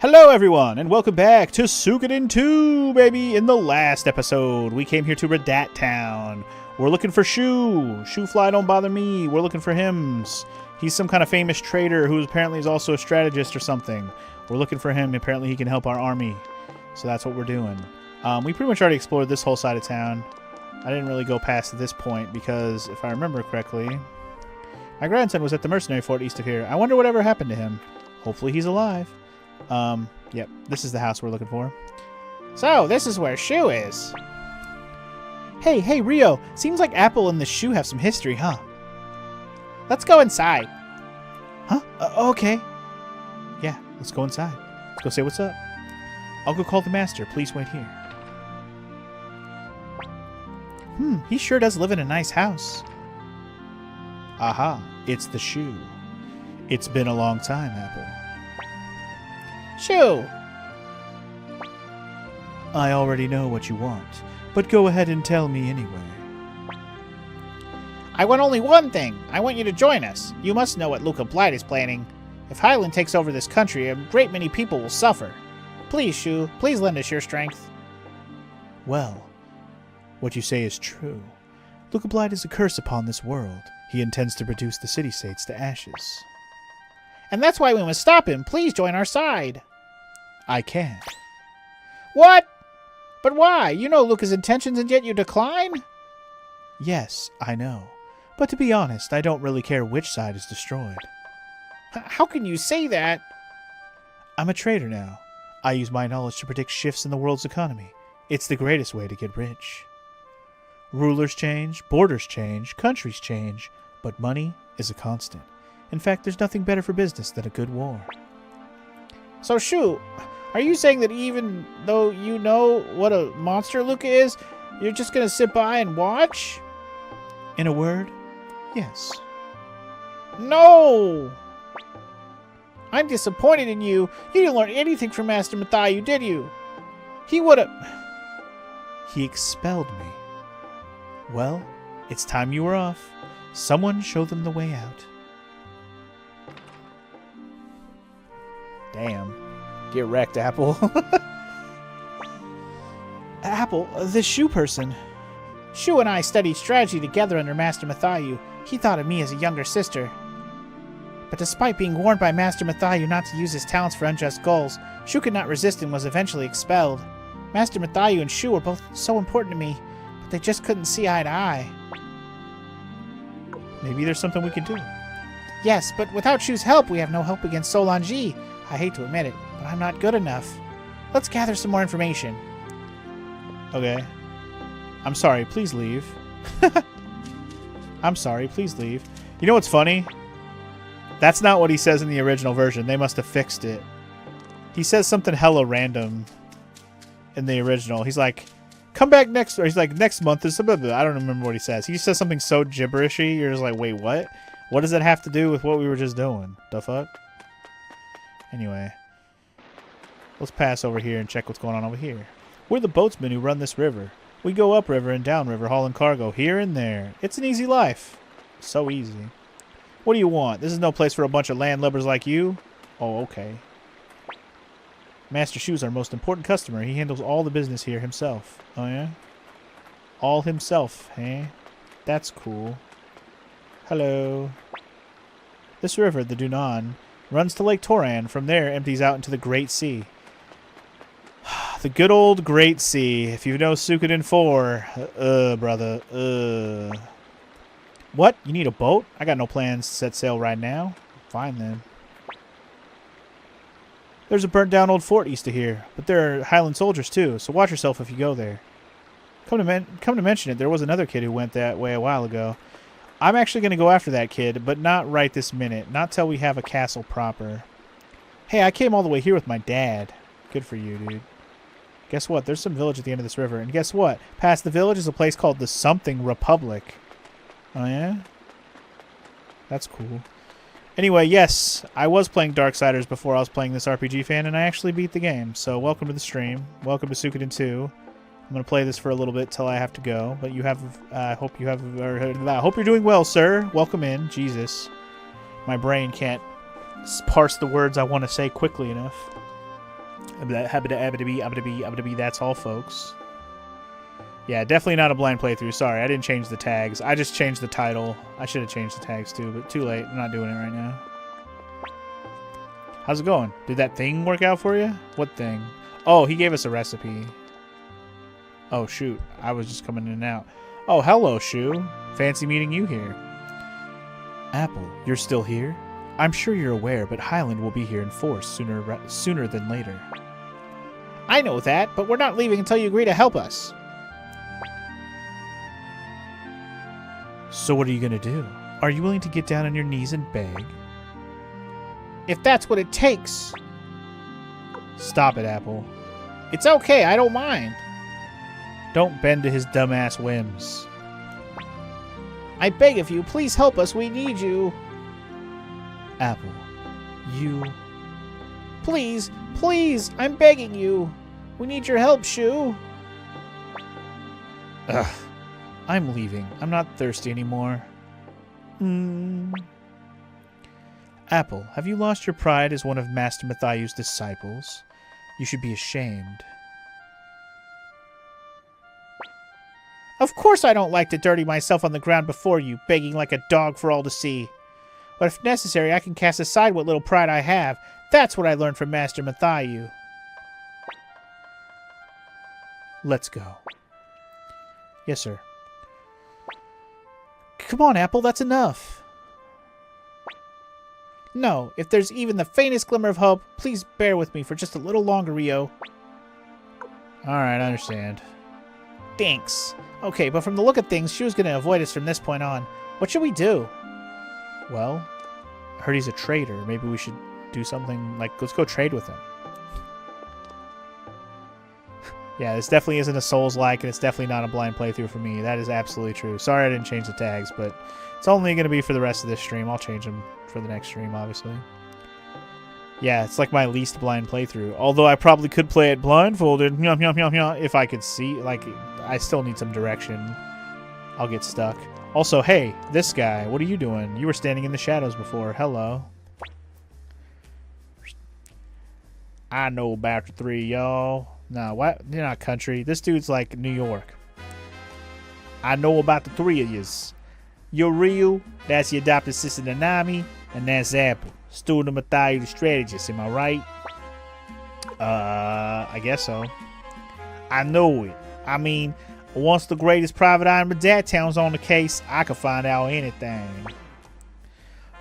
Hello everyone, and welcome back to Suikoden 2, baby! In the last episode, we came here to Radat Town. We're looking for Shu. Shu Fly Don't Bother Me. We're looking for Hims. He's some kind of famous trader who apparently is also a strategist or something. We're looking for him. Apparently he can help our army. So that's what we're doing. We pretty much already explored this whole side of town. I didn't really go past this point because, if I remember correctly, my grandson was at the mercenary fort east of here. I wonder whatever happened to him. Hopefully he's alive. Yep, this is the house we're looking for. So, this is where Shu is. Hey, Rio. Seems like Apple and the Shu have some history, huh? Let's go inside. Huh? Okay. Yeah, let's go inside. Let's go say what's up. I'll go call the master. Please wait here. He sure does live in a nice house. Aha, it's the Shu. It's been a long time, Apple. Shu! I already know what you want, but go ahead and tell me anyway. I want only one thing. I want you to join us. You must know what Luca Blight is planning. If Highland takes over this country, a great many people will suffer. Please, Shu, please lend us your strength. Well, what you say is true. Luca Blight is a curse upon this world. He intends to reduce the city-states to ashes. And that's why we must stop him. Please join our side. I can't. What? But why? You know Luca's intentions and yet you decline? Yes, I know. But to be honest, I don't really care which side is destroyed. How can you say that? I'm a trader now. I use my knowledge to predict shifts in the world's economy. It's the greatest way to get rich. Rulers change, borders change, countries change, but money is a constant. In fact, there's nothing better for business than a good war. So, Shu, are you saying that even though you know what a monster Luca is, you're just going to sit by and watch? In a word, yes. No! I'm disappointed in you. You didn't learn anything from Master Mathayu, did you? He would have... He expelled me. Well, it's time you were off. Someone show them the way out. Damn. Get wrecked, Apple. Apple, the Shu person. Shu and I studied strategy together under Master Mathayu. He thought of me as a younger sister. But despite being warned by Master Mathayu not to use his talents for unjust goals, Shu could not resist and was eventually expelled. Master Mathayu and Shu were both so important to me, but they just couldn't see eye to eye. Maybe there's something we could do. Yes, but without Shu's help, we have no hope against Solange. I hate to admit it, but I'm not good enough. Let's gather some more information. Okay. I'm sorry, please leave. I'm sorry, please leave. You know what's funny? That's not what he says in the original version. They must have fixed it. He says something hella random in the original. He's like, come back next, or he's like, next month is something. I don't remember what he says. He says something so gibberishy. You're just like, wait, what? What does that have to do with what we were just doing? The fuck? Anyway, let's pass over here and check what's going on over here. We're the boatsmen who run this river. We go upriver and downriver hauling cargo here and there. It's an easy life. So easy. What do you want? This is no place for a bunch of landlubbers like you. Oh, okay. Master Shu's our most important customer. He handles all the business here himself. Oh, yeah? All himself, eh? That's cool. Hello. This river, the Dunan, runs to Lake Toran. From there, empties out into the Great Sea. The good old Great Sea. If you know Suikoden 4. Brother. What? You need a boat? I got no plans to set sail right now. Fine, then. There's a burnt-down old fort east of here, but there are Highland soldiers, too, so watch yourself if you go there. Come to mention it, there was another kid who went that way a while ago. I'm actually going to go after that kid, but not right this minute. Not till we have a castle proper. Hey, I came all the way here with my dad. Good for you, dude. Guess what? There's some village at the end of this river. And guess what? Past the village is a place called the Something Republic. Oh, yeah? That's cool. Anyway, yes, I was playing Darksiders before I was playing this RPG fan, and I actually beat the game. So welcome to the stream. Welcome to Suikoden 2. I'm going to play this for a little bit till I have to go. But you have, I hope you're doing well, sir. Welcome in. Jesus. My brain can't parse the words I want to say quickly enough. That's all, folks. Yeah, definitely not a blind playthrough. Sorry, I didn't change the tags. I just changed the title. I should have changed the tags too, but too late. I'm not doing it right now. How's it going? Did that thing work out for you? What thing? Oh, he gave us a recipe. Oh, shoot. I was just coming in and out. Oh, hello, Shu. Fancy meeting you here. Apple, you're still here? I'm sure you're aware, but Highland will be here in force sooner than later. I know that, but we're not leaving until you agree to help us. So what are you going to do? Are you willing to get down on your knees and beg? If that's what it takes. Stop it, Apple. It's okay, I don't mind. Don't bend to his dumbass whims. I beg of you, please help us, we need you. Apple, you... Please, please, I'm begging you. We need your help, Shu. Ugh. I'm leaving. I'm not thirsty anymore. Apple, have you lost your pride as one of Master Matthayu's disciples? You should be ashamed. Of course I don't like to dirty myself on the ground before you, begging like a dog for all to see. But if necessary, I can cast aside what little pride I have. That's what I learned from Master Mathayu. Let's go. Yes, sir. Come on, Apple, that's enough. No, if there's even the faintest glimmer of hope, please bear with me for just a little longer, Rio. Alright, I understand. Thanks. Okay, but from the look of things, she was going to avoid us from this point on. What should we do? Well, I heard he's a trader. Maybe we should do something like, let's go trade with him. Yeah, this definitely isn't a Souls-like, and it's definitely not a blind playthrough for me. That is absolutely true. Sorry I didn't change the tags, but it's only going to be for the rest of this stream. I'll change them for the next stream, obviously. Yeah, it's like my least blind playthrough. Although I probably could play it blindfolded, if I could see. Like, I still need some direction. I'll get stuck. Also, hey, this guy, what are you doing? You were standing in the shadows before. Hello. I know about the three, y'all. No, what? You're not country. This dude's like New York. I know about the three of yous. You're Ryu, that's your adopted sister Nanami, and that's Apple. Student of Mathayu the strategist, am I right? I guess so. I know it. I mean, once the greatest private eye in that town's on the case, I can find out anything.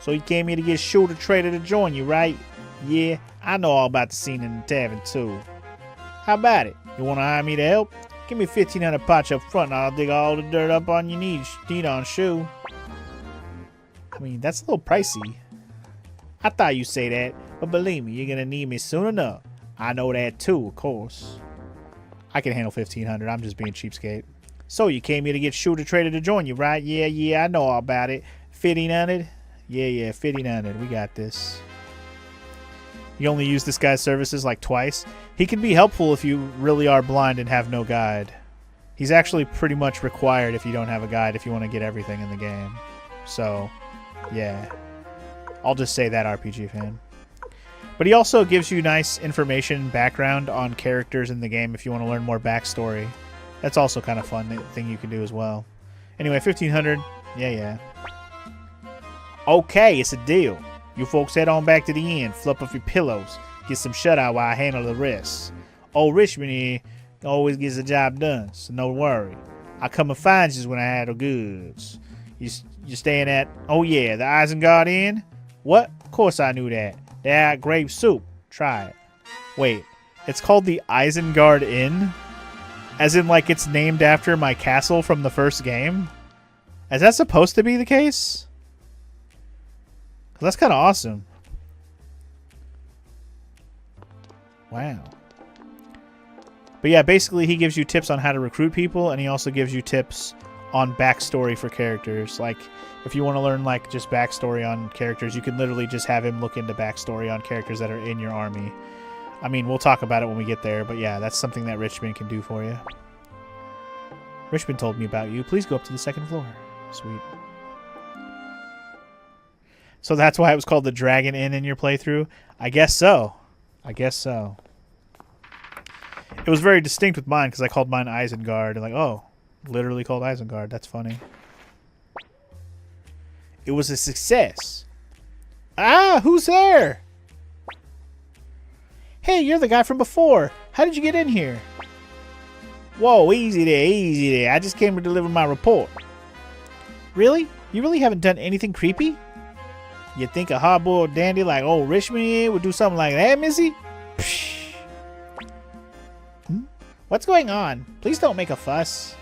So you came here to get Shooter Trader to join you, right? Yeah, I know all about the scene in the tavern too. How about it? You want to hire me to help? Give me 1,500 potch up front and I'll dig all the dirt up on your knees. Need on shoe. I mean, that's a little pricey. I thought you'd say that, but believe me, you're going to need me soon enough. I know that too, of course. I can handle 1,500. I'm just being cheapskate. So you came here to get Shooter Trader to join you, right? Yeah, I know all about it. 1,500? Yeah, 1,500. We got this. You only use this guy's services like twice. He can be helpful if you really are blind and have no guide. He's actually pretty much required if you don't have a guide if you want to get everything in the game. So, yeah. I'll just say that, RPG fan. But he also gives you nice information, background on characters in the game if you want to learn more backstory. That's also kind of fun thing you can do as well. Anyway, 1,500. Yeah. Okay, it's a deal. You folks head on back to the inn, flip off your pillows, get some shut-eye while I handle the rest. Old Richmond here always gets the job done, so no worry. I come and find you when I have the goods. You staying at, oh yeah, the Isengard Inn? What? Of course I knew that. They had grape soup. Try it. Wait, it's called the Isengard Inn? As in, like, it's named after my castle from the first game? Is that supposed to be the case? That's kind of awesome. Wow. But yeah, basically he gives you tips on how to recruit people, and he also gives you tips on backstory for characters. Like, if you want to learn, like, just backstory on characters, you can literally just have him look into backstory on characters that are in your army. I mean, we'll talk about it when we get there, but yeah, that's something that Richmond can do for you. Richmond told me about you. Please go up to the second floor. Sweet. So that's why it was called the Dragon Inn in your playthrough? I guess so. It was very distinct with mine because I called mine Isengard. And like, oh, literally called Isengard. That's funny. It was a success. Ah, who's there? Hey, you're the guy from before. How did you get in here? Whoa, easy there, easy there. I just came to deliver my report. Really? You really haven't done anything creepy? You think a hard-boiled dandy like old Richmond here would do something like that, Missy? Psh. What's going on? Please don't make a fuss.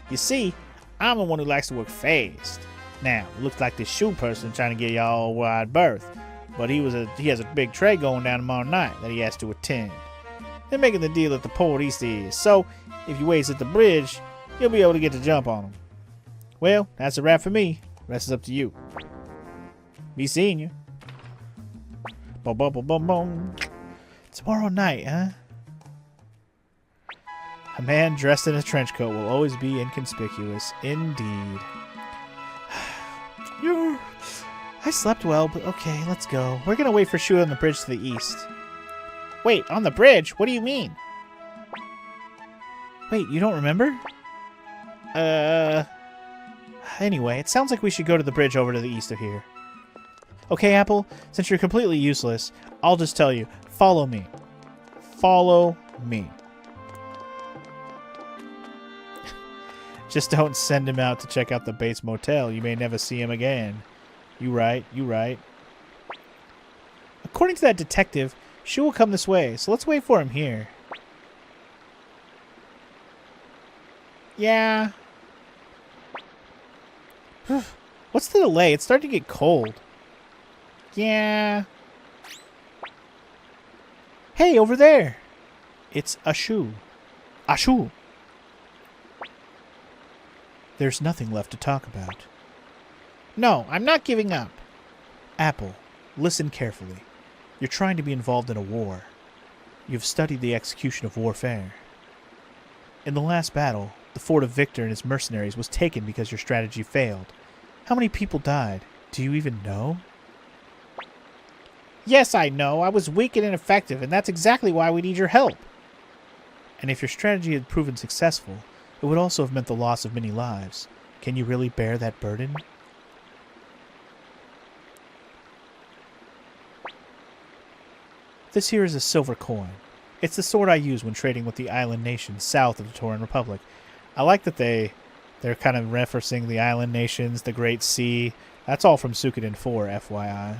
You see, I'm the one who likes to work fast. Now, looks like this shoe person trying to get y'all a wide berth, but he has a big trade going down tomorrow night that he has to attend. They're making the deal at the port east is, so if you wait at the bridge, you'll be able to get the jump on him. Well, that's a wrap for me. Rest is up to you. Be seeing you. Boom, boom, boom, boom, boom. Tomorrow night, huh? A man dressed in a trench coat will always be inconspicuous. Indeed. I slept well, but okay, let's go. We're gonna wait for Shu on the bridge to the east. Wait, on the bridge? What do you mean? Wait, you don't remember? Anyway, it sounds like we should go to the bridge over to the east of here. Okay, Apple, since you're completely useless, I'll just tell you. Follow me. Follow me. Just don't send him out to check out the Bates Motel. You may never see him again. You right, you right. According to that detective, Shu will come this way, so let's wait for him here. Yeah. What's the delay? It's starting to get cold. Yeah. Hey, over there. It's Ashu. Ashu. There's nothing left to talk about. No, I'm not giving up. Apple, listen carefully. You're trying to be involved in a war. You've studied the execution of warfare. In the last battle, the fort of Victor and his mercenaries was taken because your strategy failed. How many people died? Do you even know? Yes, I know. I was weak and ineffective, and that's exactly why we need your help. And if your strategy had proven successful, it would also have meant the loss of many lives. Can you really bear that burden? This here is a silver coin. It's the sword I use when trading with the island nations south of the Tauran Republic. I like that they're kind of referencing the island nations, the Great Sea. That's all from Suikoden 4, FYI.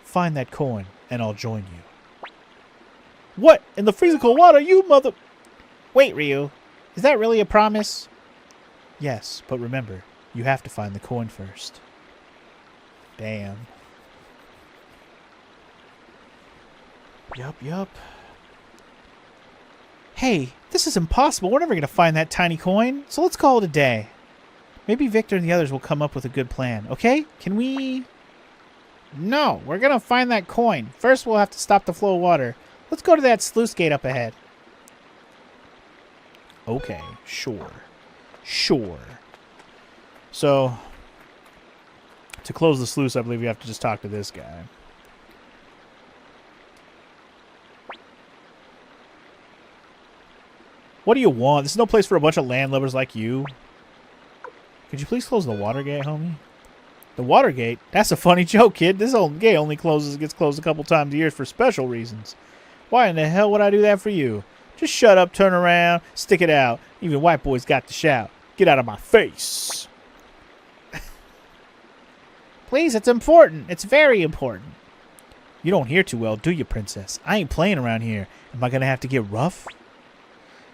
Find that coin, and I'll join you. What? In the freezing cold water, you mother... Wait, Ryu. Is that really a promise? Yes, but remember, you have to find the coin first. Damn. Yup. Hey, this is impossible. We're never going to find that tiny coin, so let's call it a day. Maybe Victor and the others will come up with a good plan, okay? Can we... No, we're going to find that coin. First, we'll have to stop the flow of water. Let's go to that sluice gate up ahead. Okay, sure. So, to close the sluice, I believe we have to just talk to this guy. What do you want? This is no place for a bunch of landlubbers like you. Could you please close the water gate, homie? The water gate? That's a funny joke, kid. This old gate only gets closed a couple times a year for special reasons. Why in the hell would I do that for you? Just shut up, turn around, stick it out. Even white boys got to shout. Get out of my face. Please, it's important. It's very important. You don't hear too well, do you, princess? I ain't playing around here. Am I going to have to get rough?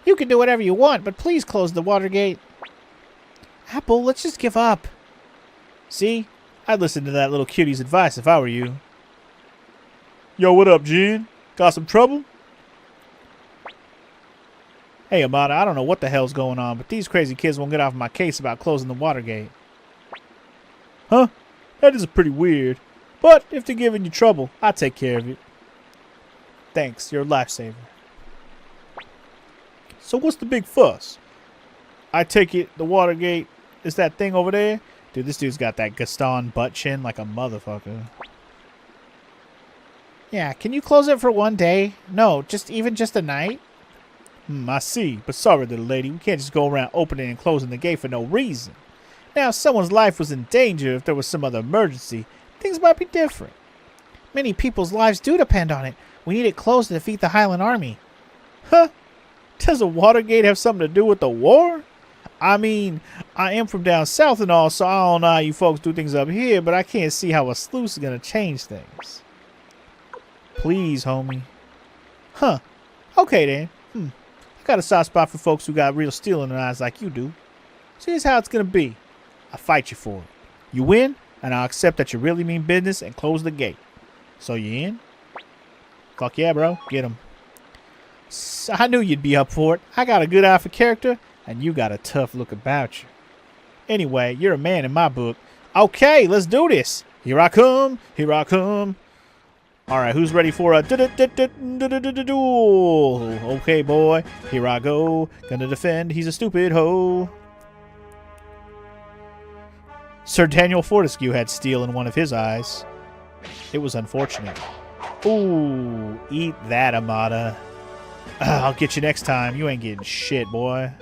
You can do whatever you want, but please close the water gate. Apple, let's just give up. See? I'd listen to that little cutie's advice if I were you. Yo, what up, Jin? Got some trouble? Hey, Amada, I don't know what the hell's going on, but these crazy kids won't get off my case about closing the water gate. Huh? That is pretty weird. But if they're giving you trouble, I'll take care of it. Thanks, you're a lifesaver. So what's the big fuss? I take it the water gate is that thing over there? Dude, this dude's got that Gaston butt chin like a motherfucker. Yeah, can you close it for one day? No, even just a night? I see, but sorry, little lady, we can't just go around opening and closing the gate for no reason. Now, if someone's life was in danger, if there was some other emergency, things might be different. Many people's lives do depend on it. We need it closed to defeat the Highland Army. Huh? Does a water gate have something to do with the war? I mean, I am from down south and all, so I don't know how you folks do things up here, but I can't see how a sluice is going to change things. Please, homie. Huh. Okay, then. I got a soft spot for folks who got real steel in their eyes like you do. So here's how it's going to be. I'll fight you for it. You win, and I'll accept that you really mean business and close the gate. So you in? Fuck yeah, bro. Get him. I knew you'd be up for it. I got a good eye for character, and you got a tough look about you. Anyway, you're a man in my book. Okay, let's do this. Here I come. Here I come. All right, who's ready for a duel? Okay, boy. Here I go. Gonna defend. He's a stupid hoe. Sir Daniel Fortescue had steel in one of his eyes. It was unfortunate. Ooh, eat that, Amada. I'll get you next time. You ain't getting shit, boy.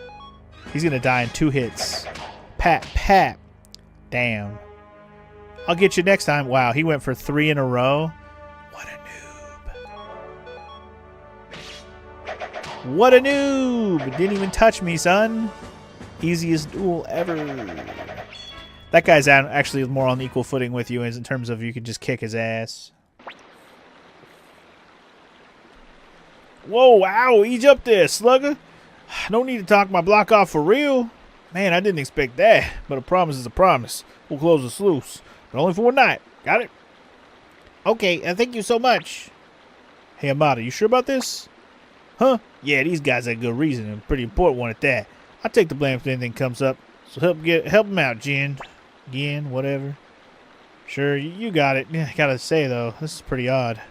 He's gonna die in 2 hits. Pat, pat. Damn. I'll get you next time. Wow, he went for 3 in a row. What a noob. What a noob. Didn't even touch me, son. Easiest duel ever. That guy's actually more on equal footing with you in terms of you can just kick his ass. Whoa, ow, ease up there, slugger. No need to talk my block off for real. Man, I didn't expect that, but a promise is a promise. We'll close the sluice, but only for one night. Got it? Okay, thank you so much. Hey, Amada, you sure about this? Huh? Yeah, these guys have good reason, and a pretty important one at that. I'll take the blame if anything comes up, so help him out, Jin. Gin, whatever. Sure, you got it. Yeah, I gotta say, though, this is pretty odd.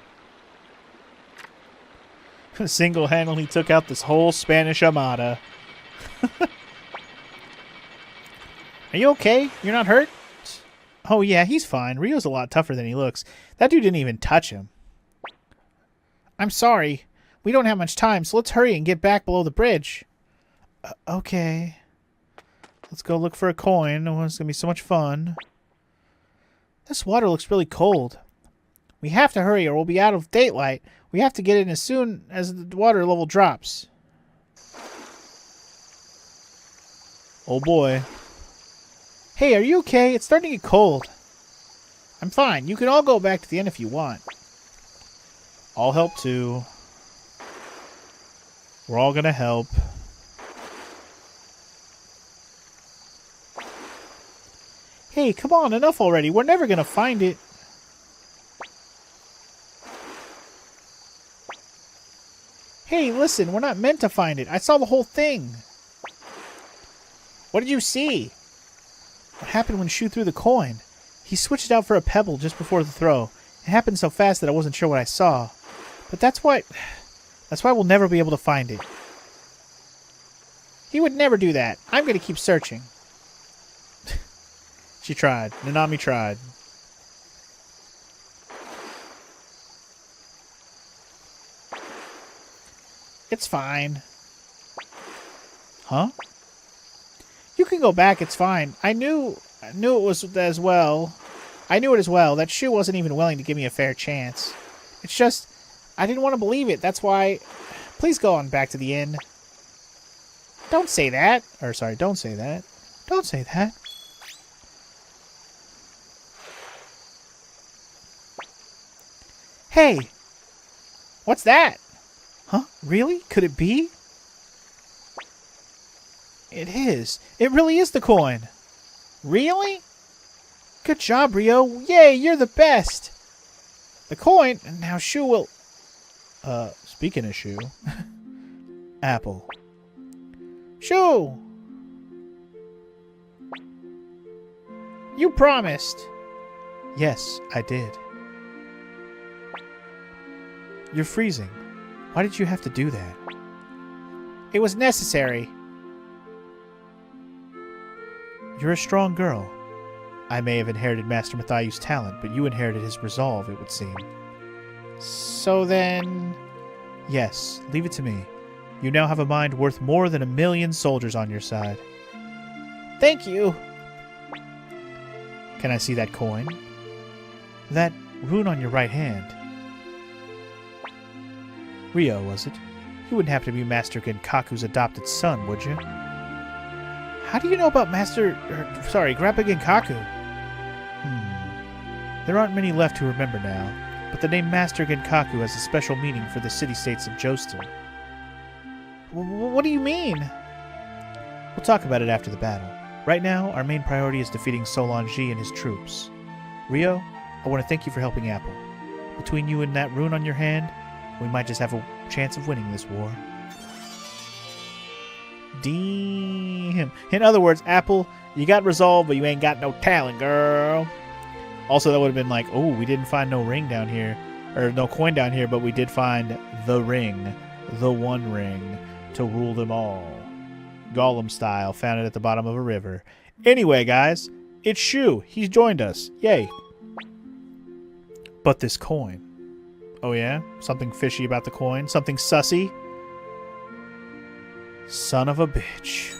Single-handedly took out this whole Spanish Armada. Are you okay? You're not hurt? Oh, yeah, he's fine. Rio's a lot tougher than he looks. That dude didn't even touch him. I'm sorry. We don't have much time, so let's hurry and get back below the bridge. Okay. Let's go look for a coin. Oh, it's going to be so much fun. This water looks really cold. We have to hurry or we'll be out of daylight. We have to get in as soon as the water level drops. Oh boy. Hey, are you okay? It's starting to get cold. I'm fine. You can all go back to the inn if you want. I'll help too. We're all gonna help. Hey, come on, enough already. We're never gonna find it. Hey, listen, we're not meant to find it. I saw the whole thing. What did you see? What happened when Shu threw the coin? He switched out for a pebble just before the throw. It happened so fast that I wasn't sure what I saw. But that's why we'll never be able to find it. He would never do that. I'm going to keep searching. She tried. Nanami tried. It's fine. Huh? You can go back, it's fine. I knew it was as well. I knew it as well. That Shu wasn't even willing to give me a fair chance. It's just, I didn't want to believe it. That's why... Please go on back to the inn. Don't say that. Or, sorry, don't say that. Don't say that. Hey! What's that? Huh? Really? Could it be? It is. It really is the coin. Really? Good job, Rio. Yay, you're the best. The coin, and now Shu will... Speaking of Shu... Apple. Shu! You promised. Yes, I did. You're freezing. Why did you have to do that? It was necessary. You're a strong girl. I may have inherited Master Matthayu's talent, but you inherited his resolve, it would seem. So then... Yes, leave it to me. You now have a mind worth more than 1,000,000 soldiers on your side. Thank you. Can I see that coin? That rune on your right hand. Rio, was it? You wouldn't happen to be Master Genkaku's adopted son, would you? How do you know about Grandpa Genkaku? There aren't many left who remember now, but the name Master Genkaku has a special meaning for the city-states of Jostin. What do you mean? We'll talk about it after the battle. Right now, our main priority is defeating Solange and his troops. Rio, I want to thank you for helping Apple. Between you and that rune on your hand, we might just have a chance of winning this war. Damn. In other words, Apple, you got resolve, but you ain't got no talent, girl. Also, that would have been like, oh, we didn't find no ring down here, or no coin down here, but we did find the ring, the one ring, to rule them all. Gollum style, found it at the bottom of a river. Anyway, guys, it's Shu. He's joined us. Yay. But this coin. Oh, yeah? Something fishy about the coin? Something sussy? Son of a bitch.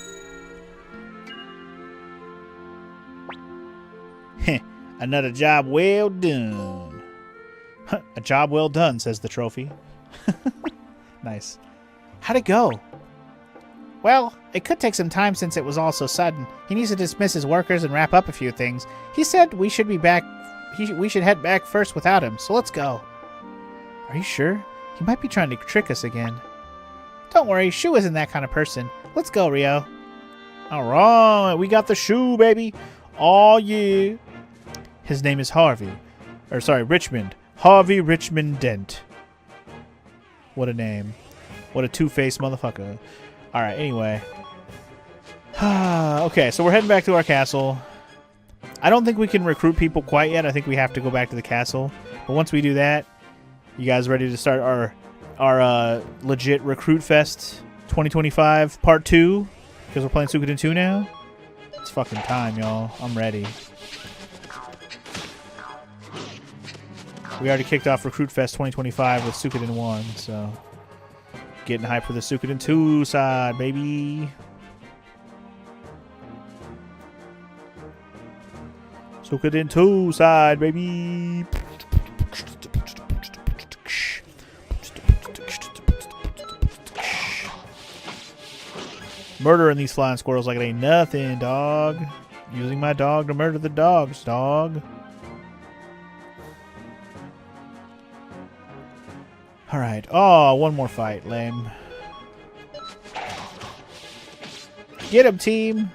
Heh. Another job well done. A job well done, says the trophy. Nice. How'd it go? Well, it could take some time since it was all so sudden. He needs to dismiss his workers and wrap up a few things. He said we should be back. We should head back first without him, so let's go. Are you sure? He might be trying to trick us again. Don't worry, Shu isn't that kind of person. Let's go, Rio. Alright, we got the Shu, baby. Oh, yeah. His name is Harvey. Or, sorry, Richmond. Harvey Richmond Dent. What a name. What a two-faced motherfucker. Alright, anyway. Okay, so we're heading back to our castle. I don't think we can recruit people quite yet. I think we have to go back to the castle. But once we do that, you guys ready to start our legit Recruit Fest 2025 Part 2? Because we're playing Suikoden 2 now? It's fucking time, y'all. I'm ready. We already kicked off Recruit Fest 2025 with Suikoden 1, so... Getting hyped for the Suikoden 2 side, baby. Suikoden 2 side, baby. Murdering these flying squirrels like it ain't nothing, dog. Using my dog to murder the dogs, dog. Alright. Oh, one more fight. Lame. Get him, team.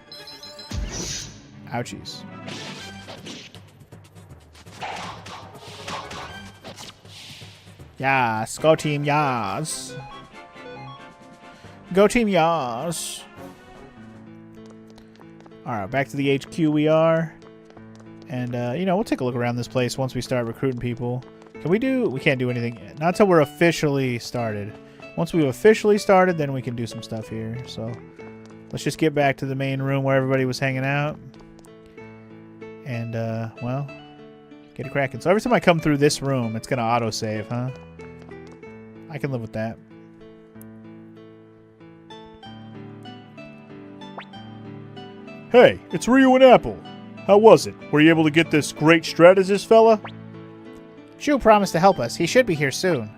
Ouchies. Yas. Go team, yas. Go team, yas. Alright, back to the HQ we are. And, you know, we'll take a look around this place once we start recruiting people. Can we do... We can't do anything. Not until we're officially started. Once we've officially started, then we can do some stuff here. So, let's just get back to the main room where everybody was hanging out. And, well, get it cracking. So every time I come through this room, it's going to autosave, huh? I can live with that. Hey, it's Ryu and Apple. How was it? Were you able to get this great strategist fella? Shu promised to help us. He should be here soon.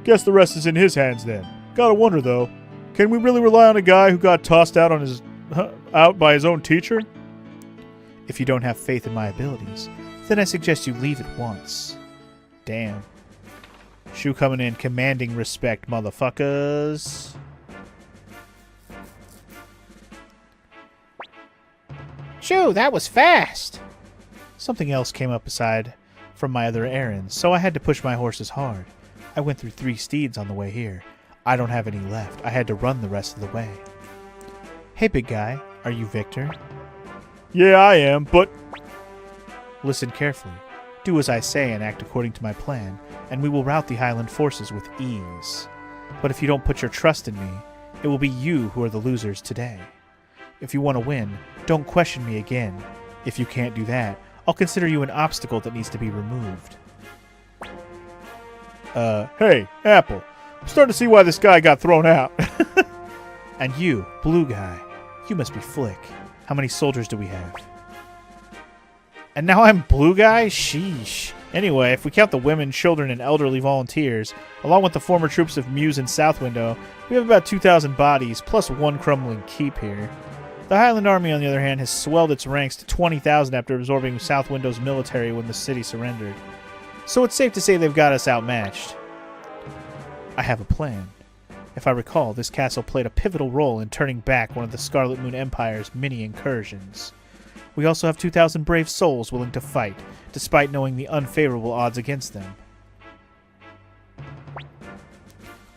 Guess the rest is in his hands then. Gotta wonder though, can we really rely on a guy who got tossed out on his out by his own teacher? If you don't have faith in my abilities, then I suggest you leave at once. Damn. Shu coming in commanding respect, motherfuckers. Shu, that was fast. Something else came up aside from my other errands, so I had to push my horses hard. I went through 3 steeds on the way here. I don't have any left. I had to run the rest of the way. Hey, big guy. Are you Victor? Yeah, I am, but... Listen carefully. Do as I say and act according to my plan, and we will rout the Highland forces with ease. But if you don't put your trust in me, it will be you who are the losers today. If you want to win, don't question me again. If you can't do that, I'll consider you an obstacle that needs to be removed. Hey, Apple. I'm starting to see why this guy got thrown out. And you, blue guy. You must be Flick. How many soldiers do we have? And now I'm blue guy? Sheesh. Anyway, if we count the women, children, and elderly volunteers, along with the former troops of Muse and South Window, we have about 2,000 bodies, plus one crumbling keep here. The Highland Army, on the other hand, has swelled its ranks to 20,000 after absorbing South Window's military when the city surrendered. So it's safe to say they've got us outmatched. I have a plan. If I recall, this castle played a pivotal role in turning back one of the Scarlet Moon Empire's many incursions. We also have 2,000 brave souls willing to fight, despite knowing the unfavorable odds against them.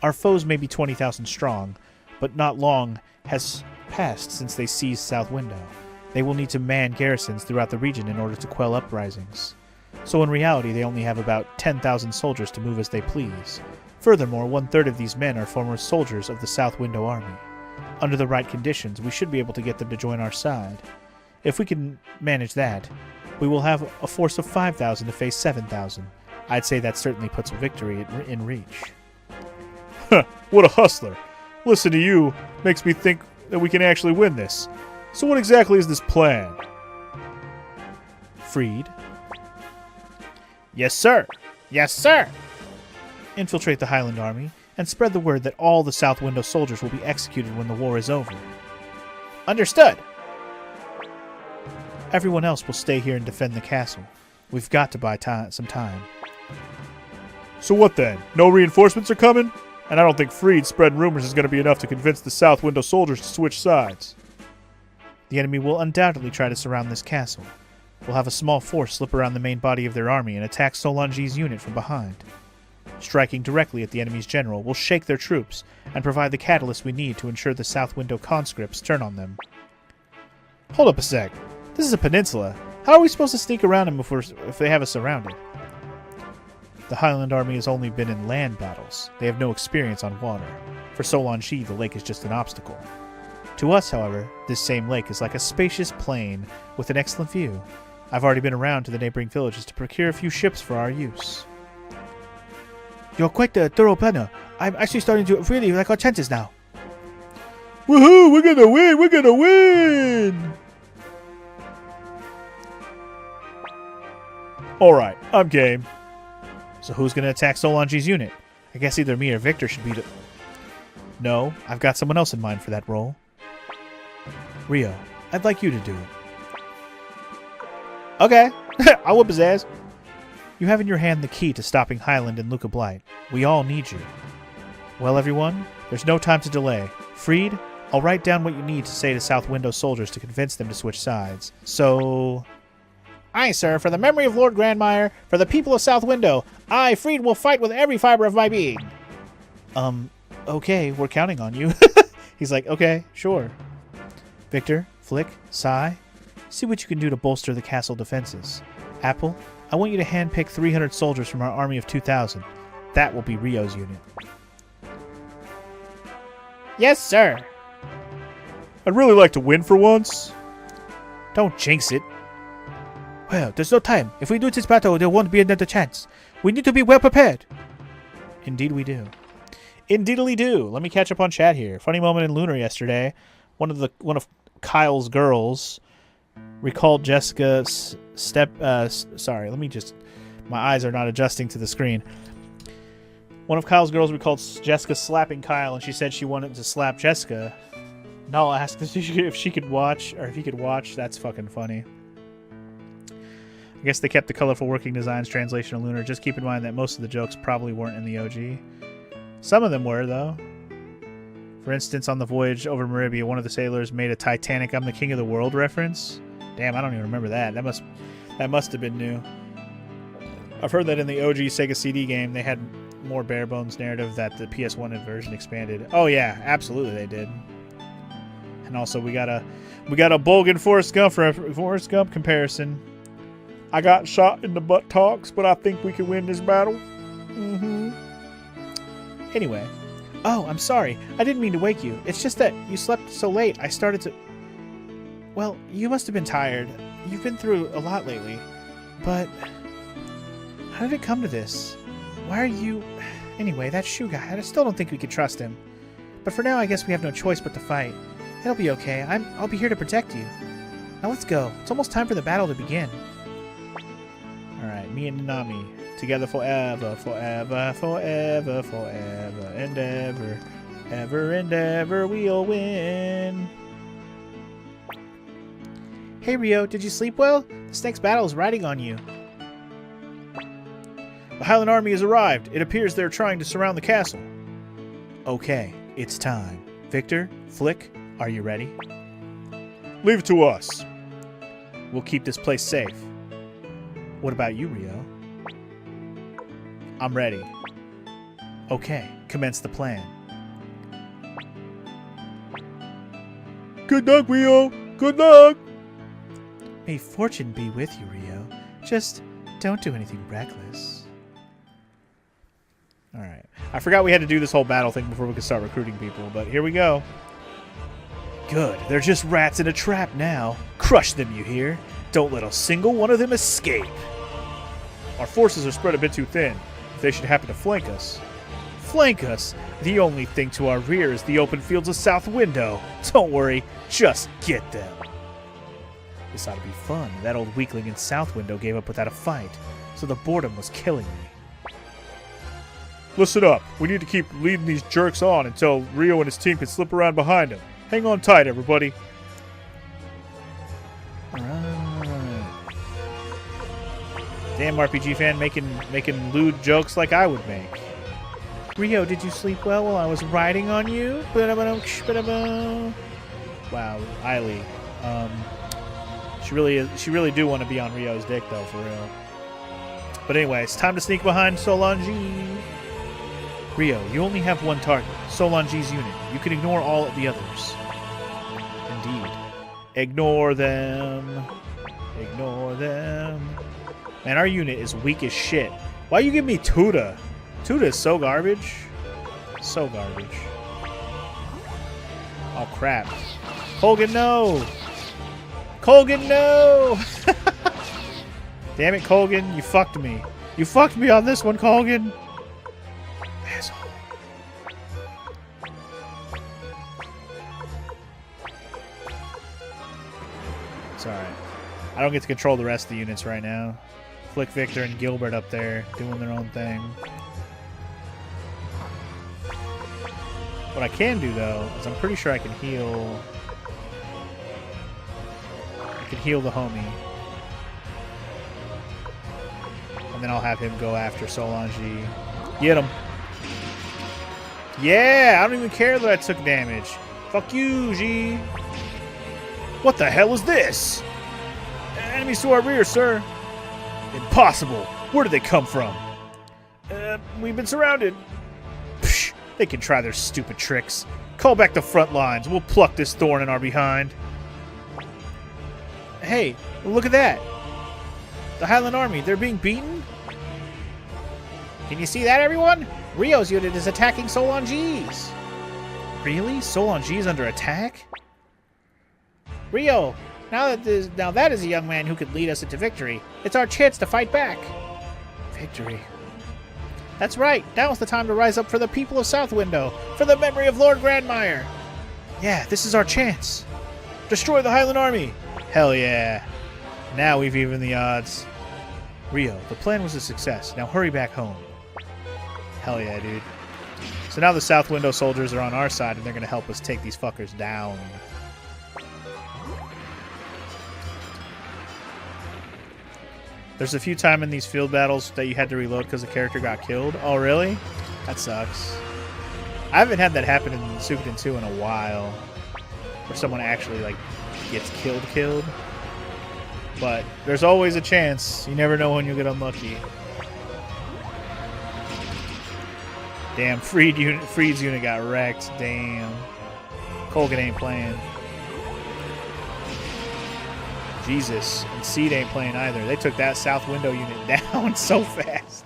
Our foes may be 20,000 strong, but not long has passed since they seized South Window. They will need to man garrisons throughout the region in order to quell uprisings. So in reality, they only have about 10,000 soldiers to move as they please. Furthermore, 1/3 of these men are former soldiers of the South Window Army. Under the right conditions, we should be able to get them to join our side. If we can manage that, we will have a force of 5,000 to face 7,000. I'd say that certainly puts victory in reach. Huh, what a hustler. Listen to you makes me think that we can actually win this. So what exactly is this plan? Freed. Yes, sir. Yes, sir. Infiltrate the Highland Army and spread the word that all the South Window soldiers will be executed when the war is over. Understood. Everyone else will stay here and defend the castle. We've got to buy some time. So what then? No reinforcements are coming? And I don't think Freed spreading rumors is going to be enough to convince the South Window soldiers to switch sides. The enemy will undoubtedly try to surround this castle. We'll have a small force slip around the main body of their army and attack Solange's unit from behind. Striking directly at the enemy's general will shake their troops and provide the catalyst we need to ensure the South Window conscripts turn on them. Hold up a sec. This is a peninsula. How are we supposed to sneak around them if they have us surrounded? The Highland Army has only been in land battles. They have no experience on water. For Solange, the lake is just an obstacle. To us, however, this same lake is like a spacious plain with an excellent view. I've already been around to the neighboring villages to procure a few ships for our use. You're quite the thorough planner. I'm actually starting to really like our chances now. Woohoo! We're gonna win! We're gonna win! Alright, I'm game. So who's gonna attack Solange's unit? I guess either me or Victor should be the... No, I've got someone else in mind for that role. Rio, I'd like you to do it. Okay, I'll whip his ass. You have in your hand the key to stopping Highland and Luca Blight. We all need you. Well, everyone, there's no time to delay. Freed, I'll write down what you need to say to South Window soldiers to convince them to switch sides. So... Aye, sir, for the memory of Lord Grandmire, for the people of South Window, I, Freed, will fight with every fiber of my being. Okay, we're counting on you. He's like, okay, sure. Victor, Flick, Sai, see what you can do to bolster the castle defenses. Apple, I want you to handpick 300 soldiers from our army of 2,000. That will be Rio's unit. Yes, sir. I'd really like to win for once. Don't jinx it. Well, there's no time. If we lose this battle, there won't be another chance. We need to be well prepared. Indeed we do. Indeedly do. Let me catch up on chat here. Funny moment in Lunar yesterday. One of Kyle's girls recalled Jessica's sorry, let me just... My eyes are not adjusting to the screen. One of Kyle's girls recalled Jessica slapping Kyle, and she said she wanted to slap Jessica. Null asked if she could watch, or if he could watch. That's fucking funny. I guess they kept the colorful working designs translation of Lunar. Just keep in mind that most of the jokes probably weren't in the OG. Some of them were, though. For instance, on the voyage over Maribia, one of the sailors made a Titanic I'm the King of the World reference. Damn, I don't even remember that. That must have been new. I've heard that in the OG Sega CD game, they had more bare bones narrative that the PS1 version expanded. Oh yeah, absolutely they did. And also we got a Bolgan Forrest Gump comparison. I got shot in the buttocks, but I think we can win this battle. Anyway. Oh, I'm sorry. I didn't mean to wake you. It's just that you slept so late. I started to... Well, you must have been tired. You've been through a lot lately. But... How did it come to this? Why are you... Anyway, that Shu guy, I still don't think we can trust him. But for now, I guess we have no choice but to fight. It'll be okay. I'll be here to protect you. Now let's go. It's almost time for the battle to begin. Alright, me and Nanami. Together forever, forever, forever, forever, and ever. Ever and ever, we'll win. Hey, Rio, did you sleep well? This next battle is riding on you. The Highland Army has arrived. It appears they're trying to surround the castle. Okay, it's time. Victor, Flick, are you ready? Leave it to us. We'll keep this place safe. What about you, Rio? I'm ready. Okay, commence the plan. Good luck, Rio! Good luck! May fortune be with you, Rio. Just don't do anything reckless. Alright. I forgot we had to do this whole battle thing before we could start recruiting people, but here we go. Good. They're just rats in a trap now. Crush them, you hear? Don't let a single one of them escape. Our forces are spread a bit too thin. If they should happen to flank us. Flank us? The only thing to our rear is the open fields of South Window. Don't worry, just get them. This ought to be fun. That old weakling in South Window gave up without a fight, so the boredom was killing me. Listen up. We need to keep leading these jerks on until Rio and his team can slip around behind him. Hang on tight, everybody. Alright. Damn RPG fan making lewd jokes like I would make. Rio, did you sleep well while I was riding on you? Wow, Eiley. She really do want to be on Rio's dick though, for real. But anyway, it's time to sneak behind Solange. Rio, you only have one target, Solange's unit. You can ignore all of the others. Indeed. Ignore them. Ignore them. Man, our unit is weak as shit. Why you give me Tuda? Tuda is so garbage. So garbage. Oh, crap. Colgan, no! Colgan, no! Damn it, Colgan. You fucked me. You fucked me on this one, Colgan. Asshole. It's alright. I don't get to control the rest of the units right now. Flick Victor and Gilbert up there doing their own thing. What I can do, though, is I'm pretty sure I can heal... I can heal the homie. And then I'll have him go after Solange. Get him. Yeah! I don't even care that I took damage. Fuck you, G. What the hell is this? Enemies to our rear, sir. Impossible. Where did they come from? We've been surrounded. Psh, they can try their stupid tricks. Call back the front lines. We'll pluck this thorn in our behind. Hey, look at that. The Highland Army, they're being beaten? Can you see that, everyone? Rio's unit is attacking Solange's. Really? Solange's under attack? Rio, now that is a young man who could lead us into victory. It's our chance to fight back. Victory. That's right. Now is the time to rise up for the people of South Window, for the memory of Lord Grandmire. Yeah, this is our chance. Destroy the Highland Army. Hell yeah. Now we've evened the odds. Rio, the plan was a success. Now hurry back home. Hell yeah, dude. So now the South Window soldiers are on our side, and they're going to help us take these fuckers down. There's a few times in these field battles that you had to reload because the character got killed. Oh, really? That sucks. I haven't had that happen in Suikoden 2 in a while. Where someone actually, like, gets killed. But there's always a chance. You never know when you'll get unlucky. Damn, Freed's unit got wrecked. Damn. Colgan ain't playing. Jesus. And Seed ain't playing either. They took that South Window unit down so fast.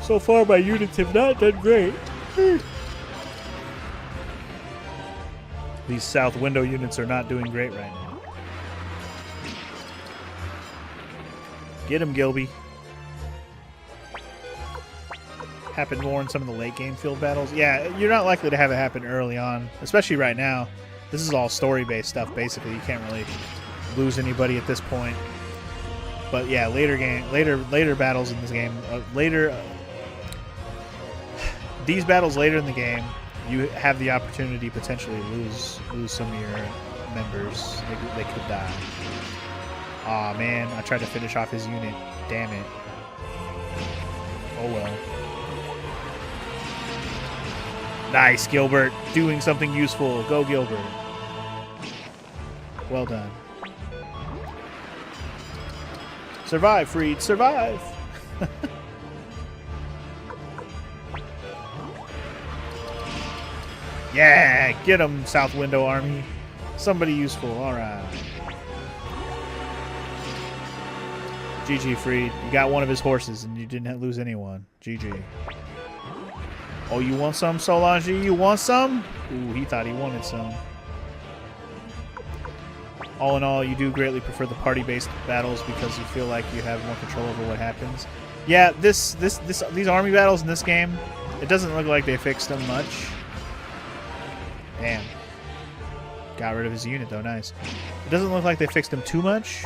So far, my units have not done great. These south window units are not doing great right now. Get him, Gilby. Happened more in some of the late game field battles. Yeah, you're not likely to have it happen early on, especially right now. This is all story-based stuff, basically. You can't really lose anybody at this point. But yeah, later battles in this game, these battles later in the game, you have the opportunity to potentially lose some of your members. They could die. Aw, man, I tried to finish off his unit. Damn it. Oh well. Nice, Gilbert. Doing something useful. Go, Gilbert. Well done. Survive, Freed. Survive. Yeah, get him, South Window Army. Somebody useful. All right. GG, Freed. You got one of his horses, and you didn't lose anyone. GG. Oh, you want some, Solange? You want some? Ooh, he thought he wanted some. All in all, you do greatly prefer the party-based battles because you feel like you have more control over what happens. Yeah, these army battles in this game, it doesn't look like they fixed them much. Damn. Got rid of his unit, though. Nice. It doesn't look like they fixed him too much.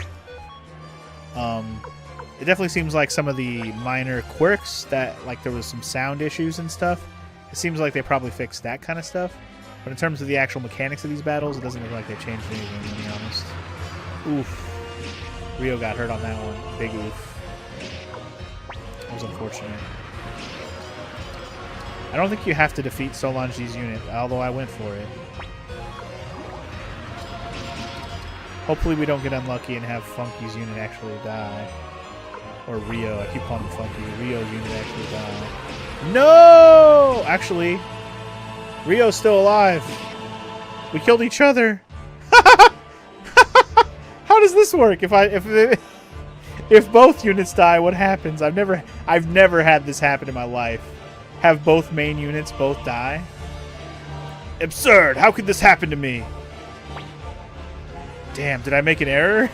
It definitely seems like some of the minor quirks that, like, there was some sound issues and stuff. It seems like they probably fixed that kind of stuff. But in terms of the actual mechanics of these battles, it doesn't look like they changed anything, to be honest. Oof. Rio got hurt on that one. Big oof. That was unfortunate. I don't think you have to defeat Solange's unit, although I went for it. Hopefully we don't get unlucky and have Funky's unit actually die. Or Rio. I keep calling him Funky. Rio's unit actually die. No! Actually, Rio's still alive. We killed each other. How does this work? If both units die, what happens? I've never had this happen in my life. Have both main units both die? Absurd! How could this happen to me? Damn, did I make an error?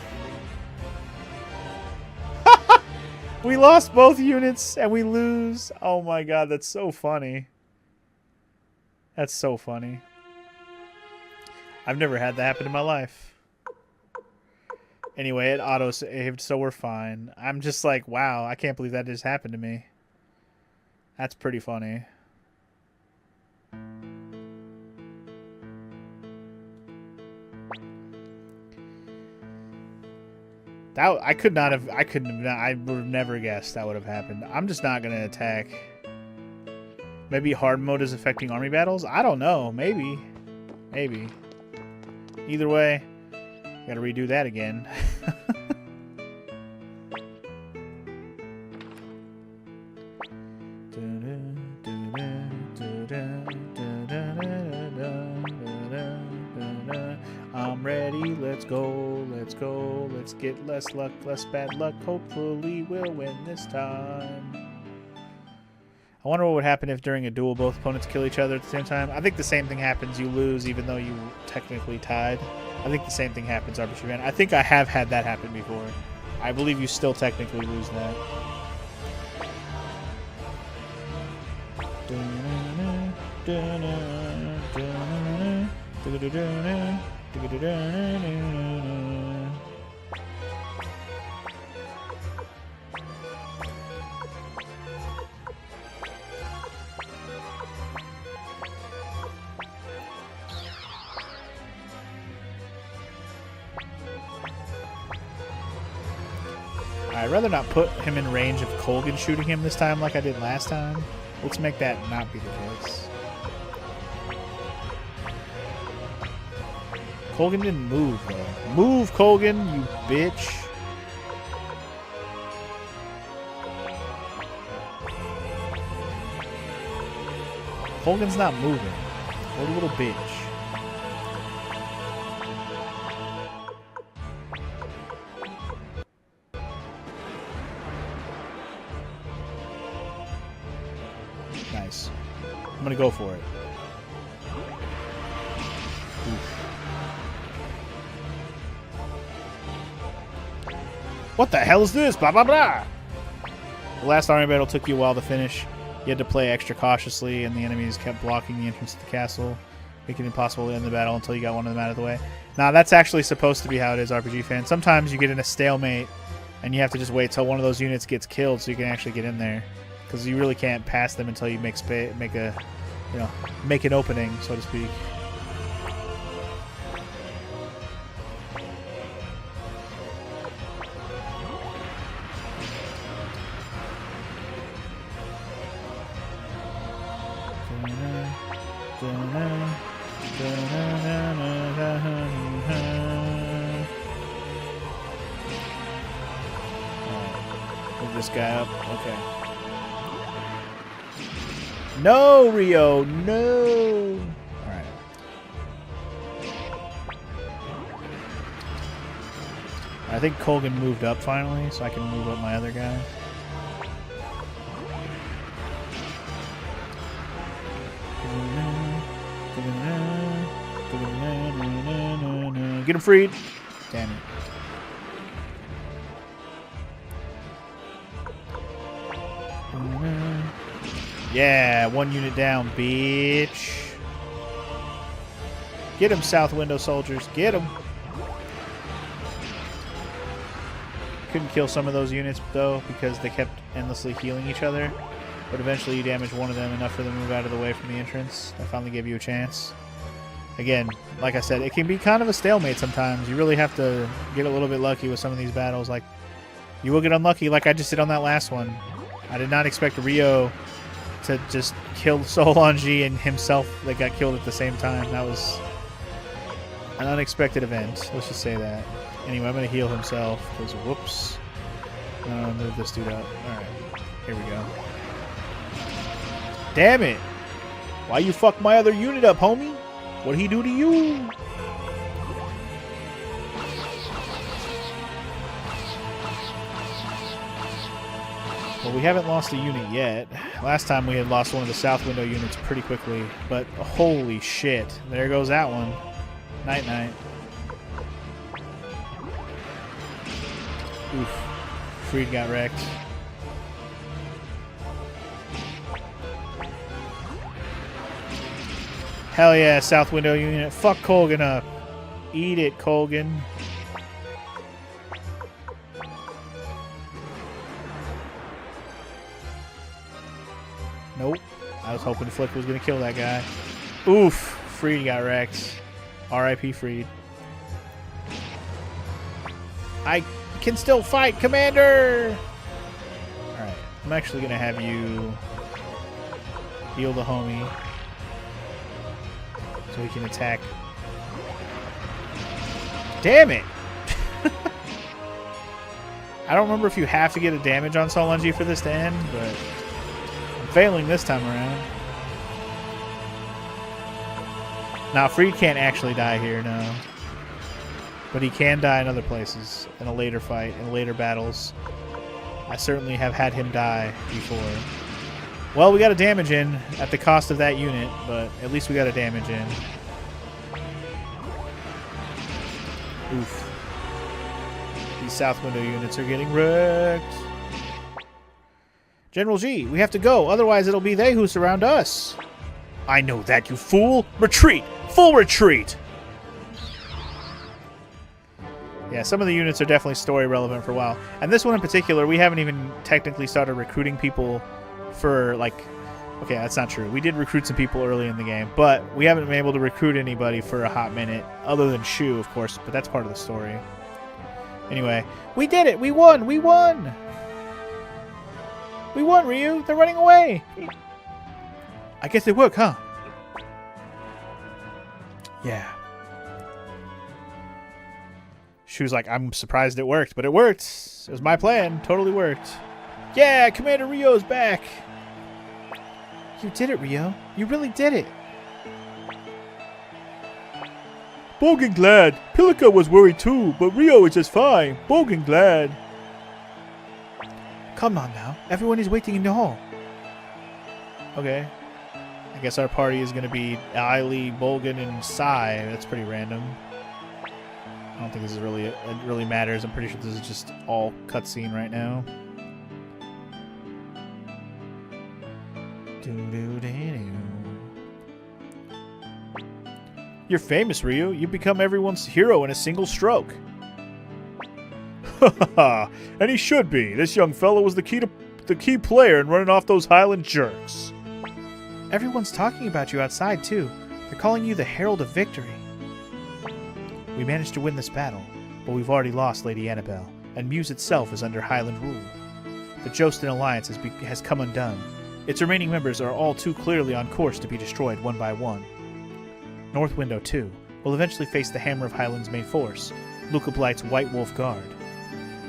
We lost both units and we lose. Oh my god, that's so funny. That's so funny. I've never had that happen in my life. Anyway, it auto-saved, so we're fine. I'm just like, wow, I can't believe that just happened to me. That's pretty funny. I would have never guessed that would have happened. I'm just not going to attack. Maybe hard mode is affecting army battles? I don't know. Maybe. Maybe. Either way, got to redo that again. I'm ready, let's go, let's go, let's get less luck, less bad luck, hopefully we'll win this time. I wonder what would happen if during a duel both opponents kill each other at the same time. I think the same thing happens, you lose even though you technically tied. I think the same thing happens, Arbiter Van. I think I have had that happen before. I believe you still technically lose that. I'd rather not put him in range of Colgan shooting him this time like I did last time. Let's make that not be the case. Colgan didn't move, though. Move, Colgan, you bitch. Colgan's not moving. What a little bitch. Nice. I'm gonna go for it. What the hell is this? Blah, blah, blah. The last army battle took you a while to finish. You had to play extra cautiously, and the enemies kept blocking the entrance to the castle, making it impossible to end the battle until you got one of them out of the way. Now, that's actually supposed to be how it is, RPG fans. Sometimes you get in a stalemate, and you have to just wait till one of those units gets killed so you can actually get in there. Because you really can't pass them until you make an opening, so to speak. Move this guy up. Okay. No, Rio, no. All right. I think Colgan moved up finally, so I can move up my other guy. Get him freed. Damn it. Yeah, one unit down, bitch. Get him, South Window soldiers. Get him. Couldn't kill some of those units, though, because they kept endlessly healing each other. But eventually you damaged one of them enough for them to move out of the way from the entrance. I finally gave you a chance. Again, like I said, it can be kind of a stalemate sometimes. You really have to get a little bit lucky with some of these battles. Like, you will get unlucky like I just did on that last one. I did not expect Rio to just kill Solange and himself that got killed at the same time. That was an unexpected event. Let's just say that. Anyway, I'm going to heal himself because, whoops. Move this dude up. Alright, here we go. Damn it! Why you fuck my other unit up, homie? What'd he do to you? Well, we haven't lost a unit yet. Last time we had lost one of the South Window units pretty quickly, but holy shit. There goes that one. Night-night. Oof. Freed got wrecked. Hell yeah, South Window unit. Fuck Colgan up. Eat it, Colgan. Nope. I was hoping Flick was going to kill that guy. Oof. Freed got wrecked. R.I.P. Freed. I can still fight, Commander! Alright. I'm actually going to have you heal the homie so he can attack. Damn it! I don't remember if you have to get a damage on Solange for this to end, but I'm failing this time around. Now, Freed can't actually die here, no. But he can die in other places, in a later fight, in later battles. I certainly have had him die before. Well, we got a damage in at the cost of that unit, but at least we got a damage in. Oof. These South Window units are getting wrecked. General G, we have to go, otherwise it'll be they who surround us. I know that, you fool! Retreat! Full retreat! Yeah, some of the units are definitely story relevant for a while. And this one in particular, we haven't even technically started recruiting people for, like... Okay, that's not true. We did recruit some people early in the game, but we haven't been able to recruit anybody for a hot minute, other than Shu, of course, but that's part of the story. Anyway, we did it! We won! We won! We won, Ryu! They're running away! I guess it worked, huh? Yeah. She was like, I'm surprised it worked, but it worked. It was my plan. Totally worked. Yeah, Commander Rio's back. You did it, Rio. You really did it. Bogan glad. Pilica was worried too, but Rio is just fine. Bogan glad. Come on now. Everyone is waiting in the hall. Okay. I I guess our party is going to be Eiley, Bolgan, and Sai. That's pretty random. I don't think this is really it really matters. I'm pretty sure this is just all cutscene right now. You're famous, Ryu. You've become everyone's hero in a single stroke. And he should be. This young fellow was the key player in running off those Highland jerks. Everyone's talking about you outside, too. They're calling you the Herald of Victory. We managed to win this battle, but we've already lost Lady Annabelle, and Muse itself is under Highland rule. The Jostin Alliance has come undone. Its remaining members are all too clearly on course to be destroyed one by one. North Window, too, will eventually face the hammer of Highland's main force, Luca Blight's White Wolf Guard.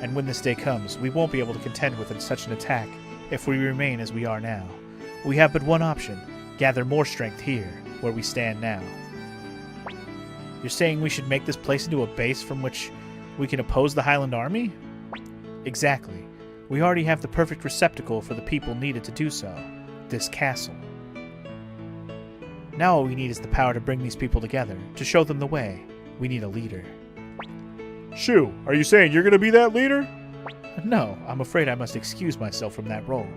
And when this day comes, we won't be able to contend with such an attack if we remain as we are now. We have but one option: gather more strength here, where we stand now. You're saying we should make this place into a base from which we can oppose the Highland army? Exactly. We already have the perfect receptacle for the people needed to do so. This castle. Now all we need is the power to bring these people together, to show them the way. We need a leader. Shu, are you saying you're going to be that leader? No, I'm afraid I must excuse myself from that role.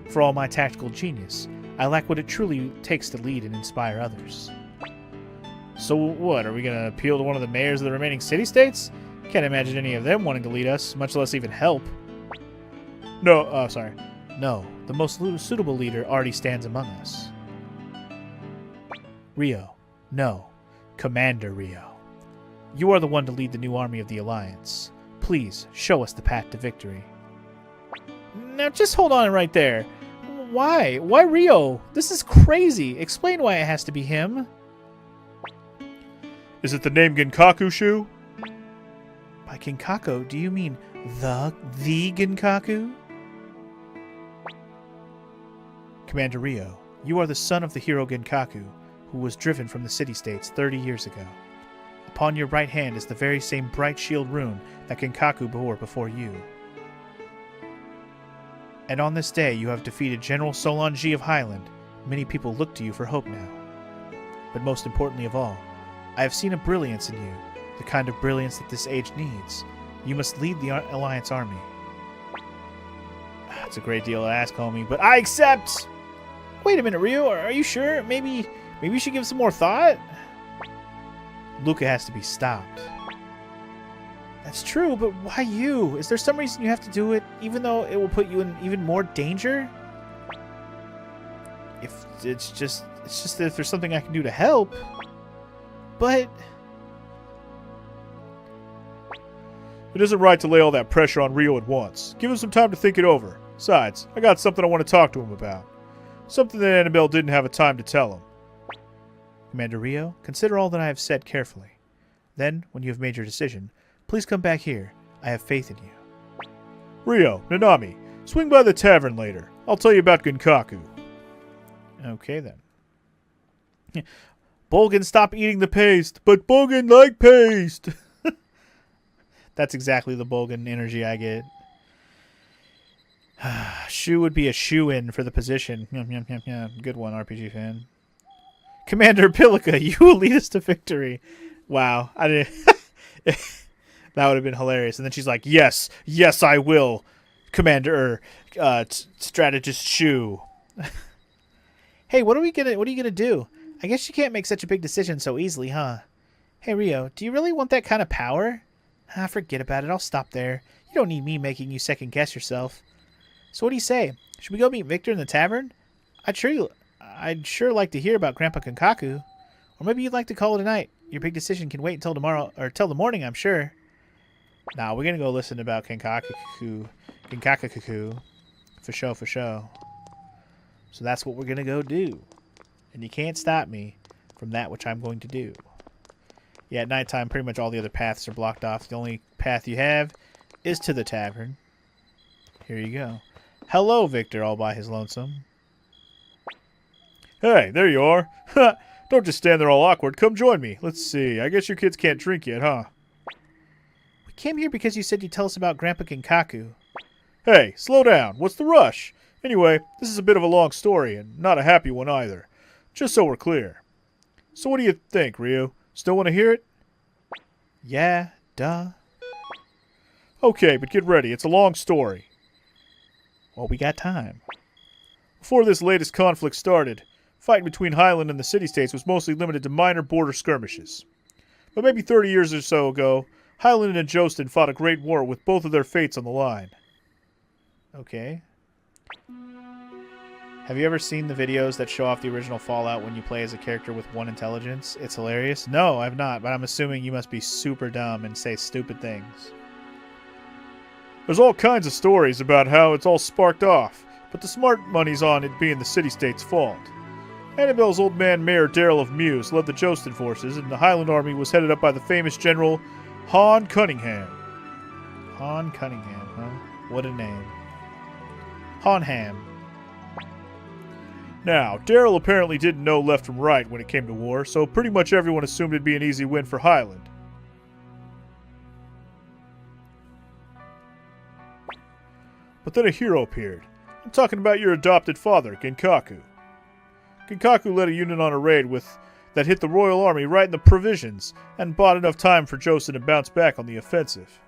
For all my tactical genius, I lack what it truly takes to lead and inspire others. So what, are we going to appeal to one of the mayors of the remaining city-states? Can't imagine any of them wanting to lead us, much less even help. No, the most suitable leader already stands among us. Rio. No. Commander Rio. You are the one to lead the new army of the Alliance. Please, show us the path to victory. Now just hold on right there. Why? Why Rio? This is crazy. Explain why it has to be him. Is it the name Genkaku, Shu? By Genkaku, do you mean the Genkaku? Commander Rio, you are the son of the hero Genkaku, who was driven from the city-states 30 years ago. Upon your right hand is the very same bright shield rune that Genkaku bore before you. And on this day you have defeated General Solanji of Highland. Many people look to you for hope now. But most importantly of all, I have seen a brilliance in you, the kind of brilliance that this age needs. You must lead the Alliance army. It's a great deal to ask, homie, but I accept! Wait a minute, Ryu, are you sure? Maybe you should give some more thought? Luca has to be stopped. That's true, but why you? Is there some reason you have to do it, even though it will put you in even more danger? If it's just that if there's something I can do to help. But it isn't right to lay all that pressure on Rio at once. Give him some time to think it over. Besides, I got something I want to talk to him about. Something that Annabelle didn't have a time to tell him. Commander Rio, consider all that I have said carefully. Then, when you have made your decision, please come back here. I have faith in you. Rio, Nanami, swing by the tavern later. I'll tell you about Genkaku. Okay, then. Bolgan, stop eating the paste, but Bolgan like paste. That's exactly the Bolgan energy I get. Shu would be a shoe-in for the position. Good one, RPG fan. Commander Pilica, you will lead us to victory. Wow, I didn't. That would have been hilarious. And then she's like, "Yes, yes, I will, Commander, Strategist Shu." Hey, what are you gonna do? I guess you can't make such a big decision so easily, huh? Hey, Rio, do you really want that kind of power? Forget about it. I'll stop there. You don't need me making you second guess yourself. So what do you say? Should we go meet Victor in the tavern? I'd sure like to hear about Grandpa Genkaku. Or maybe you'd like to call it a night. Your big decision can wait until tomorrow, or till the morning, I'm sure. Nah, we're gonna go listen about Genkaku. For sure. So that's what we're gonna go do. And you can't stop me from that which I'm going to do. Yeah, at nighttime, pretty much all the other paths are blocked off. The only path you have is to the tavern. Here you go. Hello, Victor, all by his lonesome. Hey, there you are. Don't just stand there all awkward. Come join me. Let's see. I guess your kids can't drink yet, huh? We came here because you said you'd tell us about Grandpa Genkaku. Hey, slow down. What's the rush? Anyway, this is a bit of a long story, and not a happy one either. Just so we're clear. So what do you think, Ryu? Still want to hear it? Yeah, duh. Okay, but get ready. It's a long story. Well, we got time. Before this latest conflict started, fighting between Highland and the city-states was mostly limited to minor border skirmishes. But maybe 30 years or so ago, Highland and Jostin fought a great war with both of their fates on the line. Okay. Have you ever seen the videos that show off the original Fallout when you play as a character with 1 intelligence? It's hilarious. No, I've not, but I'm assuming you must be super dumb and say stupid things. There's all kinds of stories about how it's all sparked off, but the smart money's on it being the city-state's fault. Annabelle's old man Mayor Darrell of Muse led the Jostin forces, and the Highland army was headed up by the famous General Han Cunningham. Han Cunningham, huh? What a name. Honham. Now, Darrell apparently didn't know left from right when it came to war, so pretty much everyone assumed it'd be an easy win for Highland. But then a hero appeared. I'm talking about your adopted father, Genkaku. Genkaku led a unit on a raid that hit the royal army right in the provisions, and bought enough time for Jostin to bounce back on the offensive.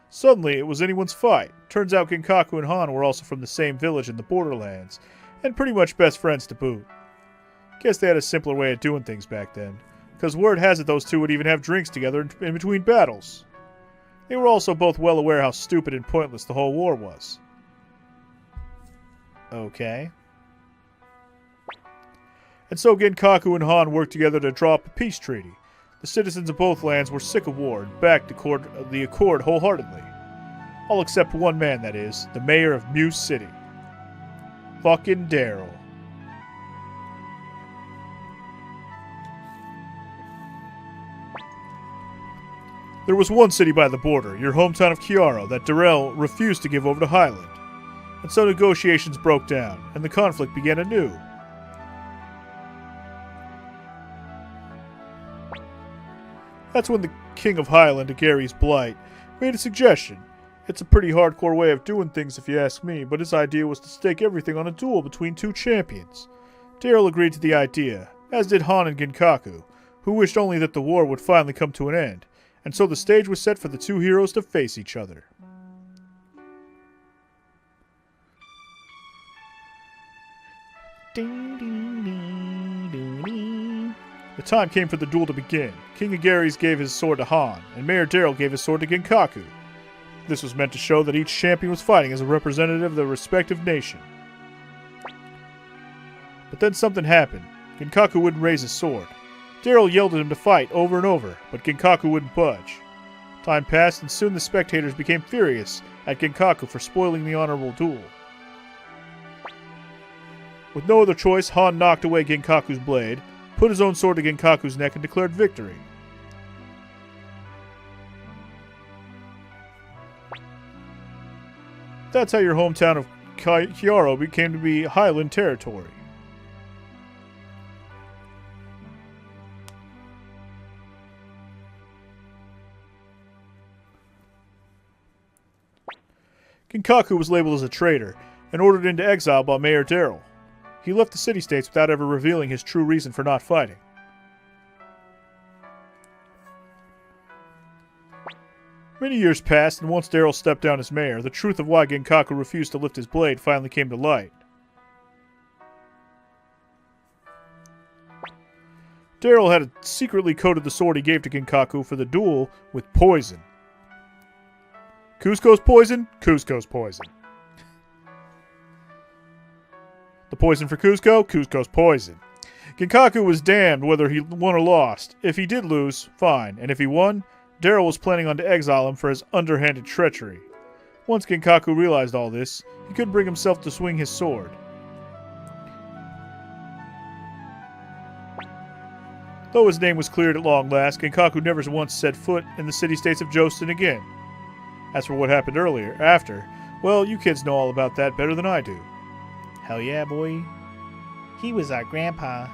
Suddenly, it was anyone's fight. Turns out Genkaku and Han were also from the same village in the borderlands, and pretty much best friends to boot. Guess they had a simpler way of doing things back then, because word has it those two would even have drinks together in between battles. They were also both well aware how stupid and pointless the whole war was. Okay. And so Genkaku and Han worked together to draw up a peace treaty. The citizens of both lands were sick of war and backed the accord wholeheartedly. All except one man, that is, the mayor of Muse City. Fucking Darrell. There was one city by the border, your hometown of Chiaro, that Darrell refused to give over to Highland. And so negotiations broke down, and the conflict began anew. That's when the King of Highland, Agary's Blight, made a suggestion. It's a pretty hardcore way of doing things if you ask me, but his idea was to stake everything on a duel between two champions. Darrell agreed to the idea, as did Han and Genkaku, who wished only that the war would finally come to an end, and so the stage was set for the two heroes to face each other. The time came for the duel to begin. King Agary's gave his sword to Han, and Mayor Darrell gave his sword to Genkaku. This was meant to show that each champion was fighting as a representative of their respective nation. But then something happened. Genkaku wouldn't raise his sword. Darrell yelled at him to fight over and over, but Genkaku wouldn't budge. Time passed, and soon the spectators became furious at Genkaku for spoiling the honorable duel. With no other choice, Han knocked away Genkaku's blade, put his own sword to Genkaku's neck, and declared victory. That's how your hometown of Chiaro became to be Highland territory. Genkaku was labeled as a traitor and ordered into exile by Mayor Darrell. He left the city-states without ever revealing his true reason for not fighting. Many years passed, and once Darrell stepped down as mayor, the truth of why Genkaku refused to lift his blade finally came to light. Darrell had secretly coated the sword he gave to Genkaku for the duel with poison. Cusco's poison? Cusco's poison. The poison for Cusco? Cusco's poison. Genkaku was damned whether he won or lost. If he did lose, fine, and if he won, Darrell was planning on to exile him for his underhanded treachery. Once Genkaku realized all this, he couldn't bring himself to swing his sword. Though his name was cleared at long last, Genkaku never once set foot in the city-states of Jostin again. As for what happened after, well, you kids know all about that better than I do. Hell yeah, boy. He was our grandpa.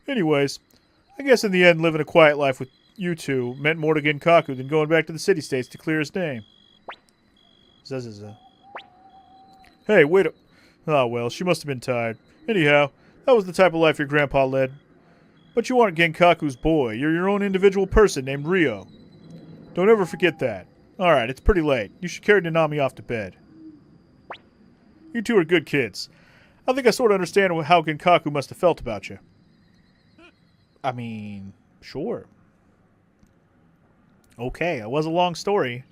Anyways, I guess in the end, living a quiet life with you two meant more to Genkaku than going back to the city-states to clear his name. Zuzuzu. Hey, wait a... Oh, well, she must have been tired. Anyhow, that was the type of life your grandpa led. But you aren't Genkaku's boy. You're your own individual person named Ryo. Don't ever forget that. Alright, it's pretty late. You should carry Nanami off to bed. You two are good kids. I think I sort of understand how Genkaku must have felt about you. I mean, sure. Okay, it was a long story.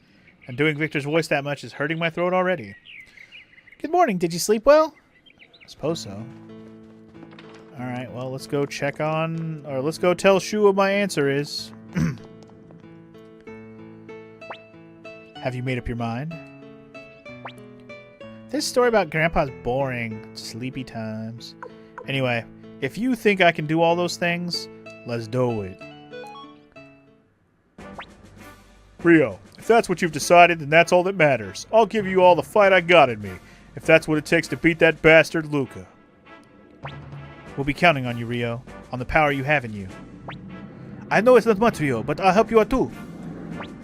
And doing Victor's voice that much is hurting my throat already. Good morning. Did you sleep well? I suppose so. Alright, well, let's go check on... Or let's go tell Shu what my answer is. Have you made up your mind? This story about Grandpa's boring. Sleepy times. Anyway, if you think I can do all those things, let's do it. Ryo, if that's what you've decided, then that's all that matters. I'll give you all the fight I got in me, if that's what it takes to beat that bastard Luca. We'll be counting on you, Ryo, on the power you have in you. I know it's not much, Ryo, but I'll help you out too.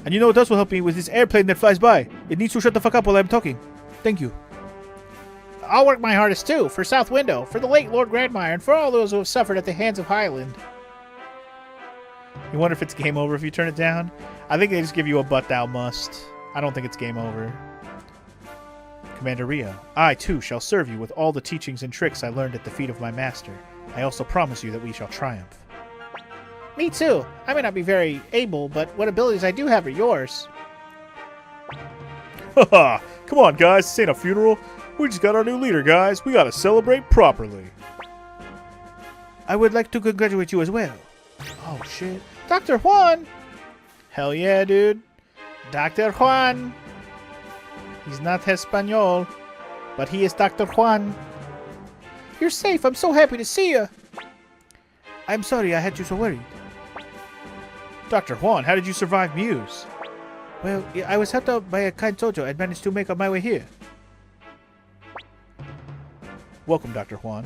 And you know what else will help me with this airplane that flies by? It needs to shut the fuck up while I'm talking. Thank you. I'll work my hardest too, for South Window, for the late Lord Grandmire, and for all those who have suffered at the hands of Highland. You wonder if it's game over if you turn it down? I think they just give you a but thou must. I don't think it's game over. Commander Ryo, I too shall serve you with all the teachings and tricks I learned at the feet of my master. I also promise you that we shall triumph. Me too. I may not be very able, but what abilities I do have are yours. Haha! Come on, guys. This ain't a funeral. We just got our new leader, guys. We gotta celebrate properly. I would like to congratulate you as well. Oh, shit. Dr. Juan! Hell yeah, dude. Dr. Juan! He's not Espanol, but he is Dr. Juan. You're safe. I'm so happy to see you. I'm sorry I had you so worried. Dr. Juan, how did you survive Muse? Well, I was helped out by a kind soldier and managed to make up my way here. Welcome, Dr. Juan.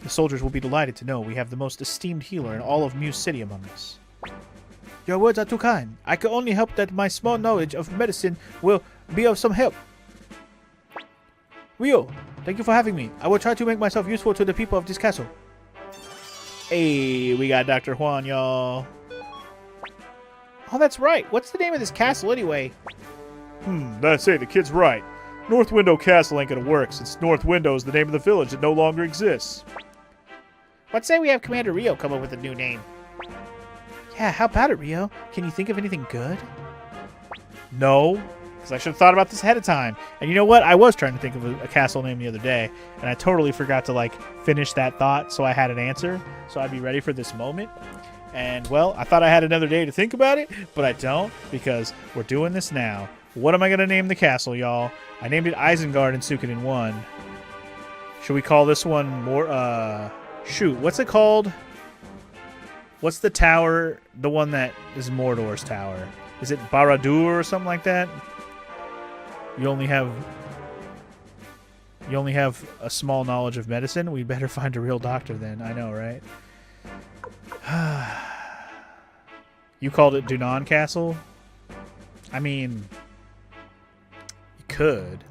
The soldiers will be delighted to know we have the most esteemed healer in all of Muse City among us. Your words are too kind. I can only hope that my small knowledge of medicine will be of some help. Ryo, thank you for having me. I will try to make myself useful to the people of this castle. Hey, we got Dr. Juan, y'all. Oh, that's right. What's the name of this castle anyway? That's it. The kid's right. North Window Castle ain't gonna work, since North Window is the name of the village that no longer exists. Let's say we have Commander Ryo come up with a new name. Yeah, how about it, Ryo? Can you think of anything good? No, because I should have thought about this ahead of time. And you know what? I was trying to think of a castle name the other day, and I totally forgot to, finish that thought so I had an answer, so I'd be ready for this moment. And, well, I thought I had another day to think about it, but I don't, because we're doing this now. What am I going to name the castle, y'all? I named it Isengard in Suikoden 1. Should we call this one more, shoot, what's it called? What's the tower, the one that is Mordor's tower? Is it Barad-dûr or something like that? You only have a small knowledge of medicine? We better find a real doctor then. I know, right? You called it Dunan Castle? I mean, you could.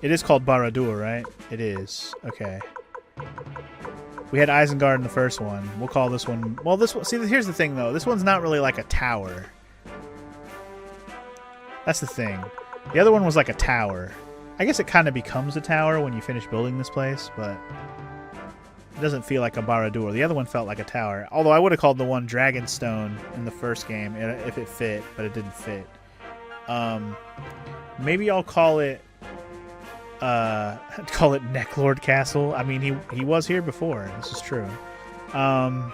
It is called Barad-dûr, right? It is. Okay. We had Isengard in the first one. We'll call this one... Well, this one... See, here's the thing, though. This one's not really like a tower. That's the thing. The other one was like a tower. I guess it kind of becomes a tower when you finish building this place, but it doesn't feel like a Barad-dûr. The other one felt like a tower. Although I would have called the one Dragonstone in the first game if it fit, but it didn't fit. Maybe I'll call it Necklord Castle. I mean, he was here before. This is true. I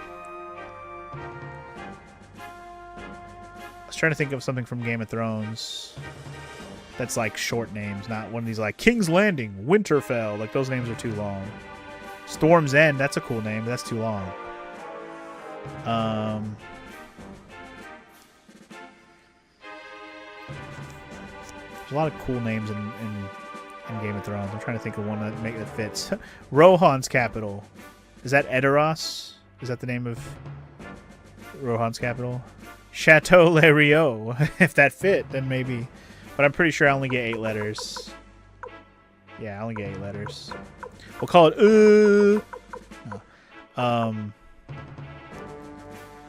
was trying to think of something from Game of Thrones that's like short names, not one of these like King's Landing, Winterfell. Like those names are too long. Storm's End, that's a cool name, but that's too long. There's a lot of cool names in Game of Thrones. I'm trying to think of one that fits. Rohan's capital. Is that Edoras? Is that the name of Rohan's capital? Chateau Le Rio. If that fit, then maybe. But I'm pretty sure I only get 8 letters. Yeah, I only get 8 letters. We'll call it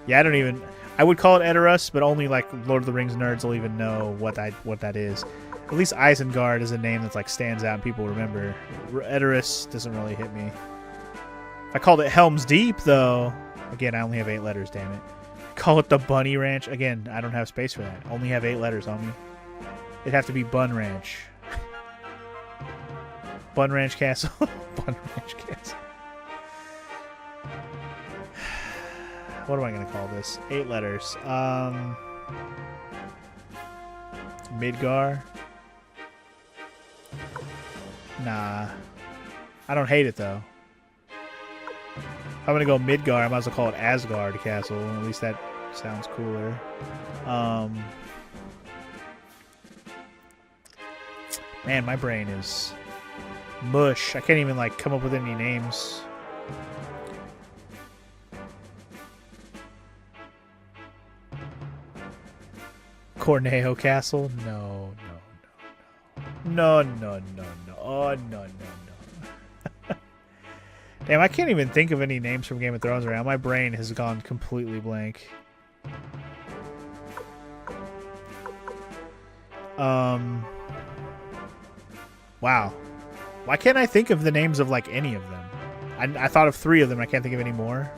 yeah, I don't even... I would call it Edoras, but only like Lord of the Rings nerds will even know what that is. At least Isengard is a name that's like stands out and people remember. Edoras doesn't really hit me. If I called it Helm's Deep, though... Again, I only have 8 letters, damn it. Call it the Bunny Ranch. Again, I don't have space for that. Only have 8 letters on me. It'd have to be Bun Ranch. Bun Ranch Castle. Bun Ranch Castle. What am I going to call this? 8 letters. Midgar. Nah. I don't hate it, though. If I'm going to go Midgar, I might as well call it Asgard Castle. At least that sounds cooler. Man, my brain is mush. I can't even, like, come up with any names. Cornejo Castle? No. No. Oh, no. Damn, I can't even think of any names from Game of Thrones right now. My brain has gone completely blank. Wow. Why can't I think of the names of, like, any of them? I thought of 3 of them. I can't think of any more.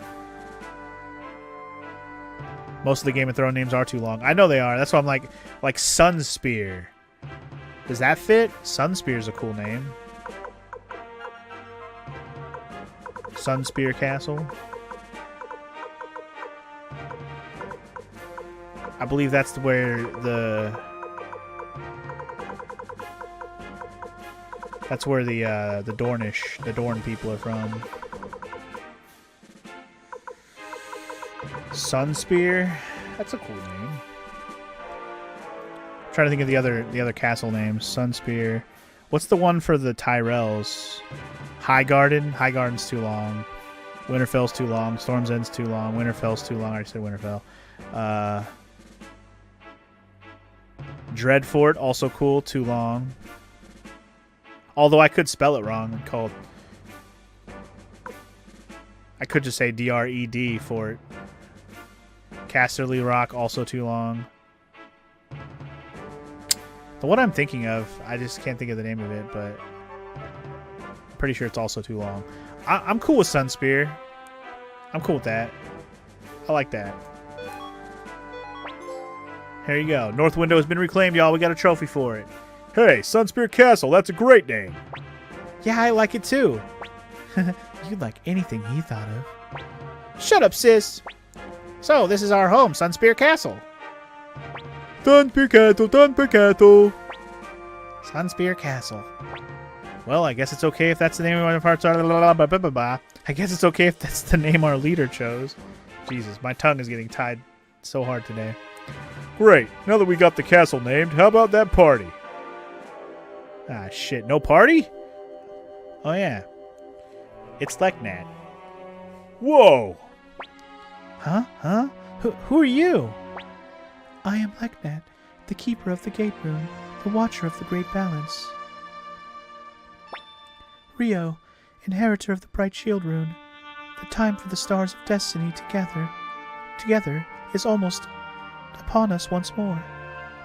Most of the Game of Thrones names are too long. I know they are. That's why I'm like SUNSPEAR. Does that fit? SUNSPEAR is a cool name. SUNSPEAR Castle. I believe that's where the Dorn people are from. SUNSPEAR? That's a cool name. I'm trying to think of the other castle names. SUNSPEAR. What's the one for the Tyrells? Highgarden? Highgarden's too long. Winterfell's too long. Storm's End's too long. Winterfell's too long. I already said Winterfell. Dreadfort, also cool. Too long. Although I could spell it wrong. I could just say D-R-E-D Fort. Casterly Rock, also too long. The one I'm thinking of, I just can't think of the name of it, but I'm pretty sure it's also too long. I'm cool with SUNSPEAR. I'm cool with that. I like that. Here you go. North Window has been reclaimed, y'all. We got a trophy for it. Hey, SUNSPEAR Castle, that's a great name. Yeah, I like it too. You'd like anything he thought of. Shut up, sis. So, this is our home, SUNSPEAR Castle. SUNSPEAR Castle, SUNSPEAR Castle. SUNSPEAR Castle. Well, I guess it's okay if that's the name of our I guess it's okay if that's the name our leader chose. Jesus, my tongue is getting tied so hard today. Great. Now that we got the castle named, how about that party? Ah, shit. No party? Oh, yeah. It's Leknat. Whoa! Huh? Who are you? I am Leknat, the keeper of the gate rune, the watcher of the great balance. Rio, inheritor of the bright shield rune, the time for the stars of destiny together is almost upon us once more.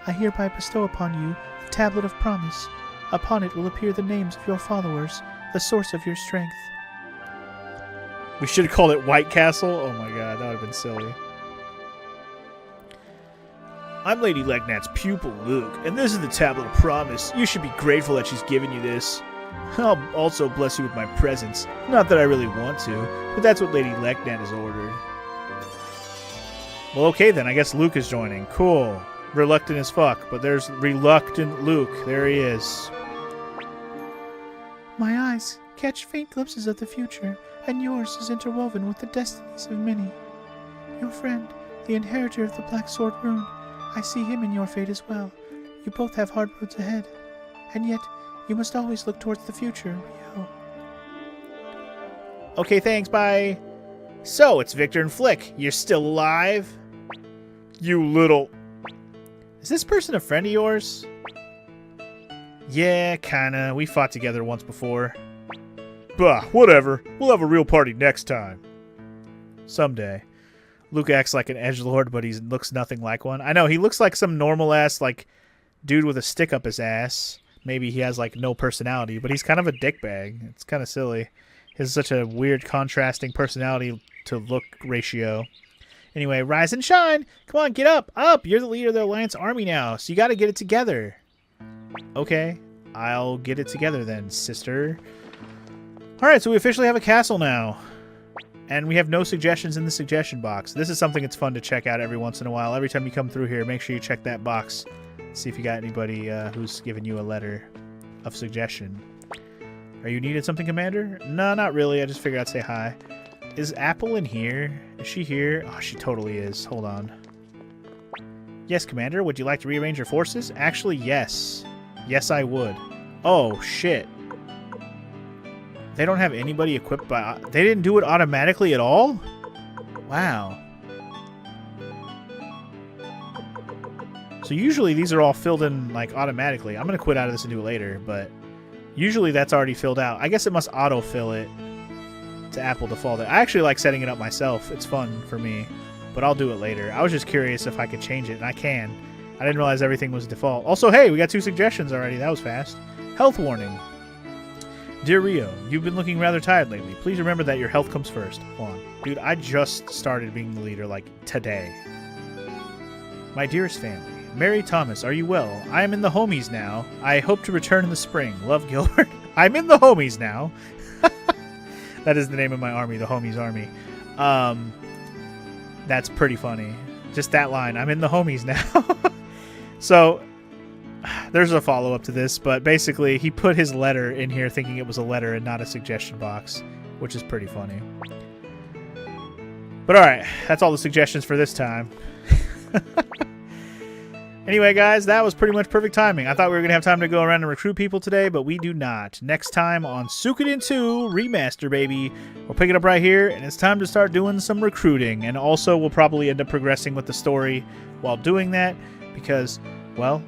I hereby bestow upon you the tablet of promise. Upon it will appear the names of your followers, the source of your strength. We should have called it White Castle. Oh my god, that would have been silly. I'm Lady Leknat's pupil, Luke, and this is the Tablet of Promise. You should be grateful that she's given you this. I'll also bless you with my presence. Not that I really want to, but that's what Lady Leknat has ordered. Well, okay then, I guess Luke is joining. Cool. Reluctant as fuck, but there's reluctant Luke. There he is. My eyes catch faint glimpses of the future, and yours is interwoven with the destinies of many. Your friend, the inheritor of the Black Sword Rune, I see him in your fate as well. You both have hard roads ahead, and yet you must always look towards the future, Rio. Okay, thanks, bye. So, it's Victor and Flick. You're still alive? You little... Is this person a friend of yours? Yeah, kinda. We fought together once before. Bah, whatever. We'll have a real party next time. Someday. Luke acts like an edgelord, but he looks nothing like one. I know, he looks like some normal-ass, like, dude with a stick up his ass. Maybe he has, like, no personality, but he's kind of a dickbag. It's kind of silly. He has such a weird contrasting personality to look ratio. Anyway, rise and shine! Come on, get up! Up! You're the leader of the Alliance army now, so you gotta get it together. Okay, I'll get it together then, sister. Alright, so we officially have a castle now. And we have no suggestions in the suggestion box. This is something that's fun to check out every once in a while. Every time you come through here, make sure you check that box. See if you got anybody who's given you a letter of suggestion. Are you needed something, Commander? No, not really. I just figured I'd say hi. Is Apple in here? Is she here? Oh, she totally is. Hold on. Yes, Commander. Would you like to rearrange your forces? Actually, yes. Yes, I would. Oh, shit. They don't have anybody equipped by... They didn't do it automatically at all? Wow. So usually these are all filled in like automatically. I'm going to quit out of this and do it later, but usually that's already filled out. I guess it must autofill it to Apple default. I actually like setting it up myself. It's fun for me, but I'll do it later. I was just curious if I could change it, and I can. I didn't realize everything was default. Also, hey, we got 2 suggestions already. That was fast. Health warning. Dear Rio, you've been looking rather tired lately. Please remember that your health comes first. Hold on. Dude, I just started being the leader, like, today. My dearest family, Mary Thomas, are you well? I am in the homies now. I hope to return in the spring. Love, Gilbert. I'm in the homies now. That is the name of my army, the homies army. That's pretty funny. Just that line. I'm in the homies now. So... there's a follow-up to this, but basically he put his letter in here thinking it was a letter and not a suggestion box, which is pretty funny. But alright, that's all the suggestions for this time. Anyway, guys, that was pretty much perfect timing. I thought we were going to have time to go around and recruit people today, but we do not. Next time on Suikoden 2 Remaster, baby. We'll pick it up right here, and it's time to start doing some recruiting. And also, we'll probably end up progressing with the story while doing that, because, well...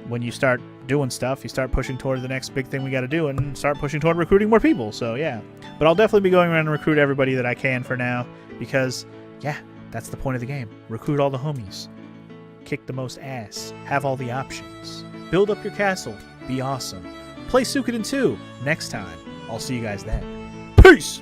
when you start doing stuff, you start pushing toward the next big thing we got to do and start pushing toward recruiting more people. So, yeah. But I'll definitely be going around and recruit everybody that I can for now because, yeah, that's the point of the game. Recruit all the homies. Kick the most ass. Have all the options. Build up your castle. Be awesome. Play Suikoden 2 next time. I'll see you guys then. Peace!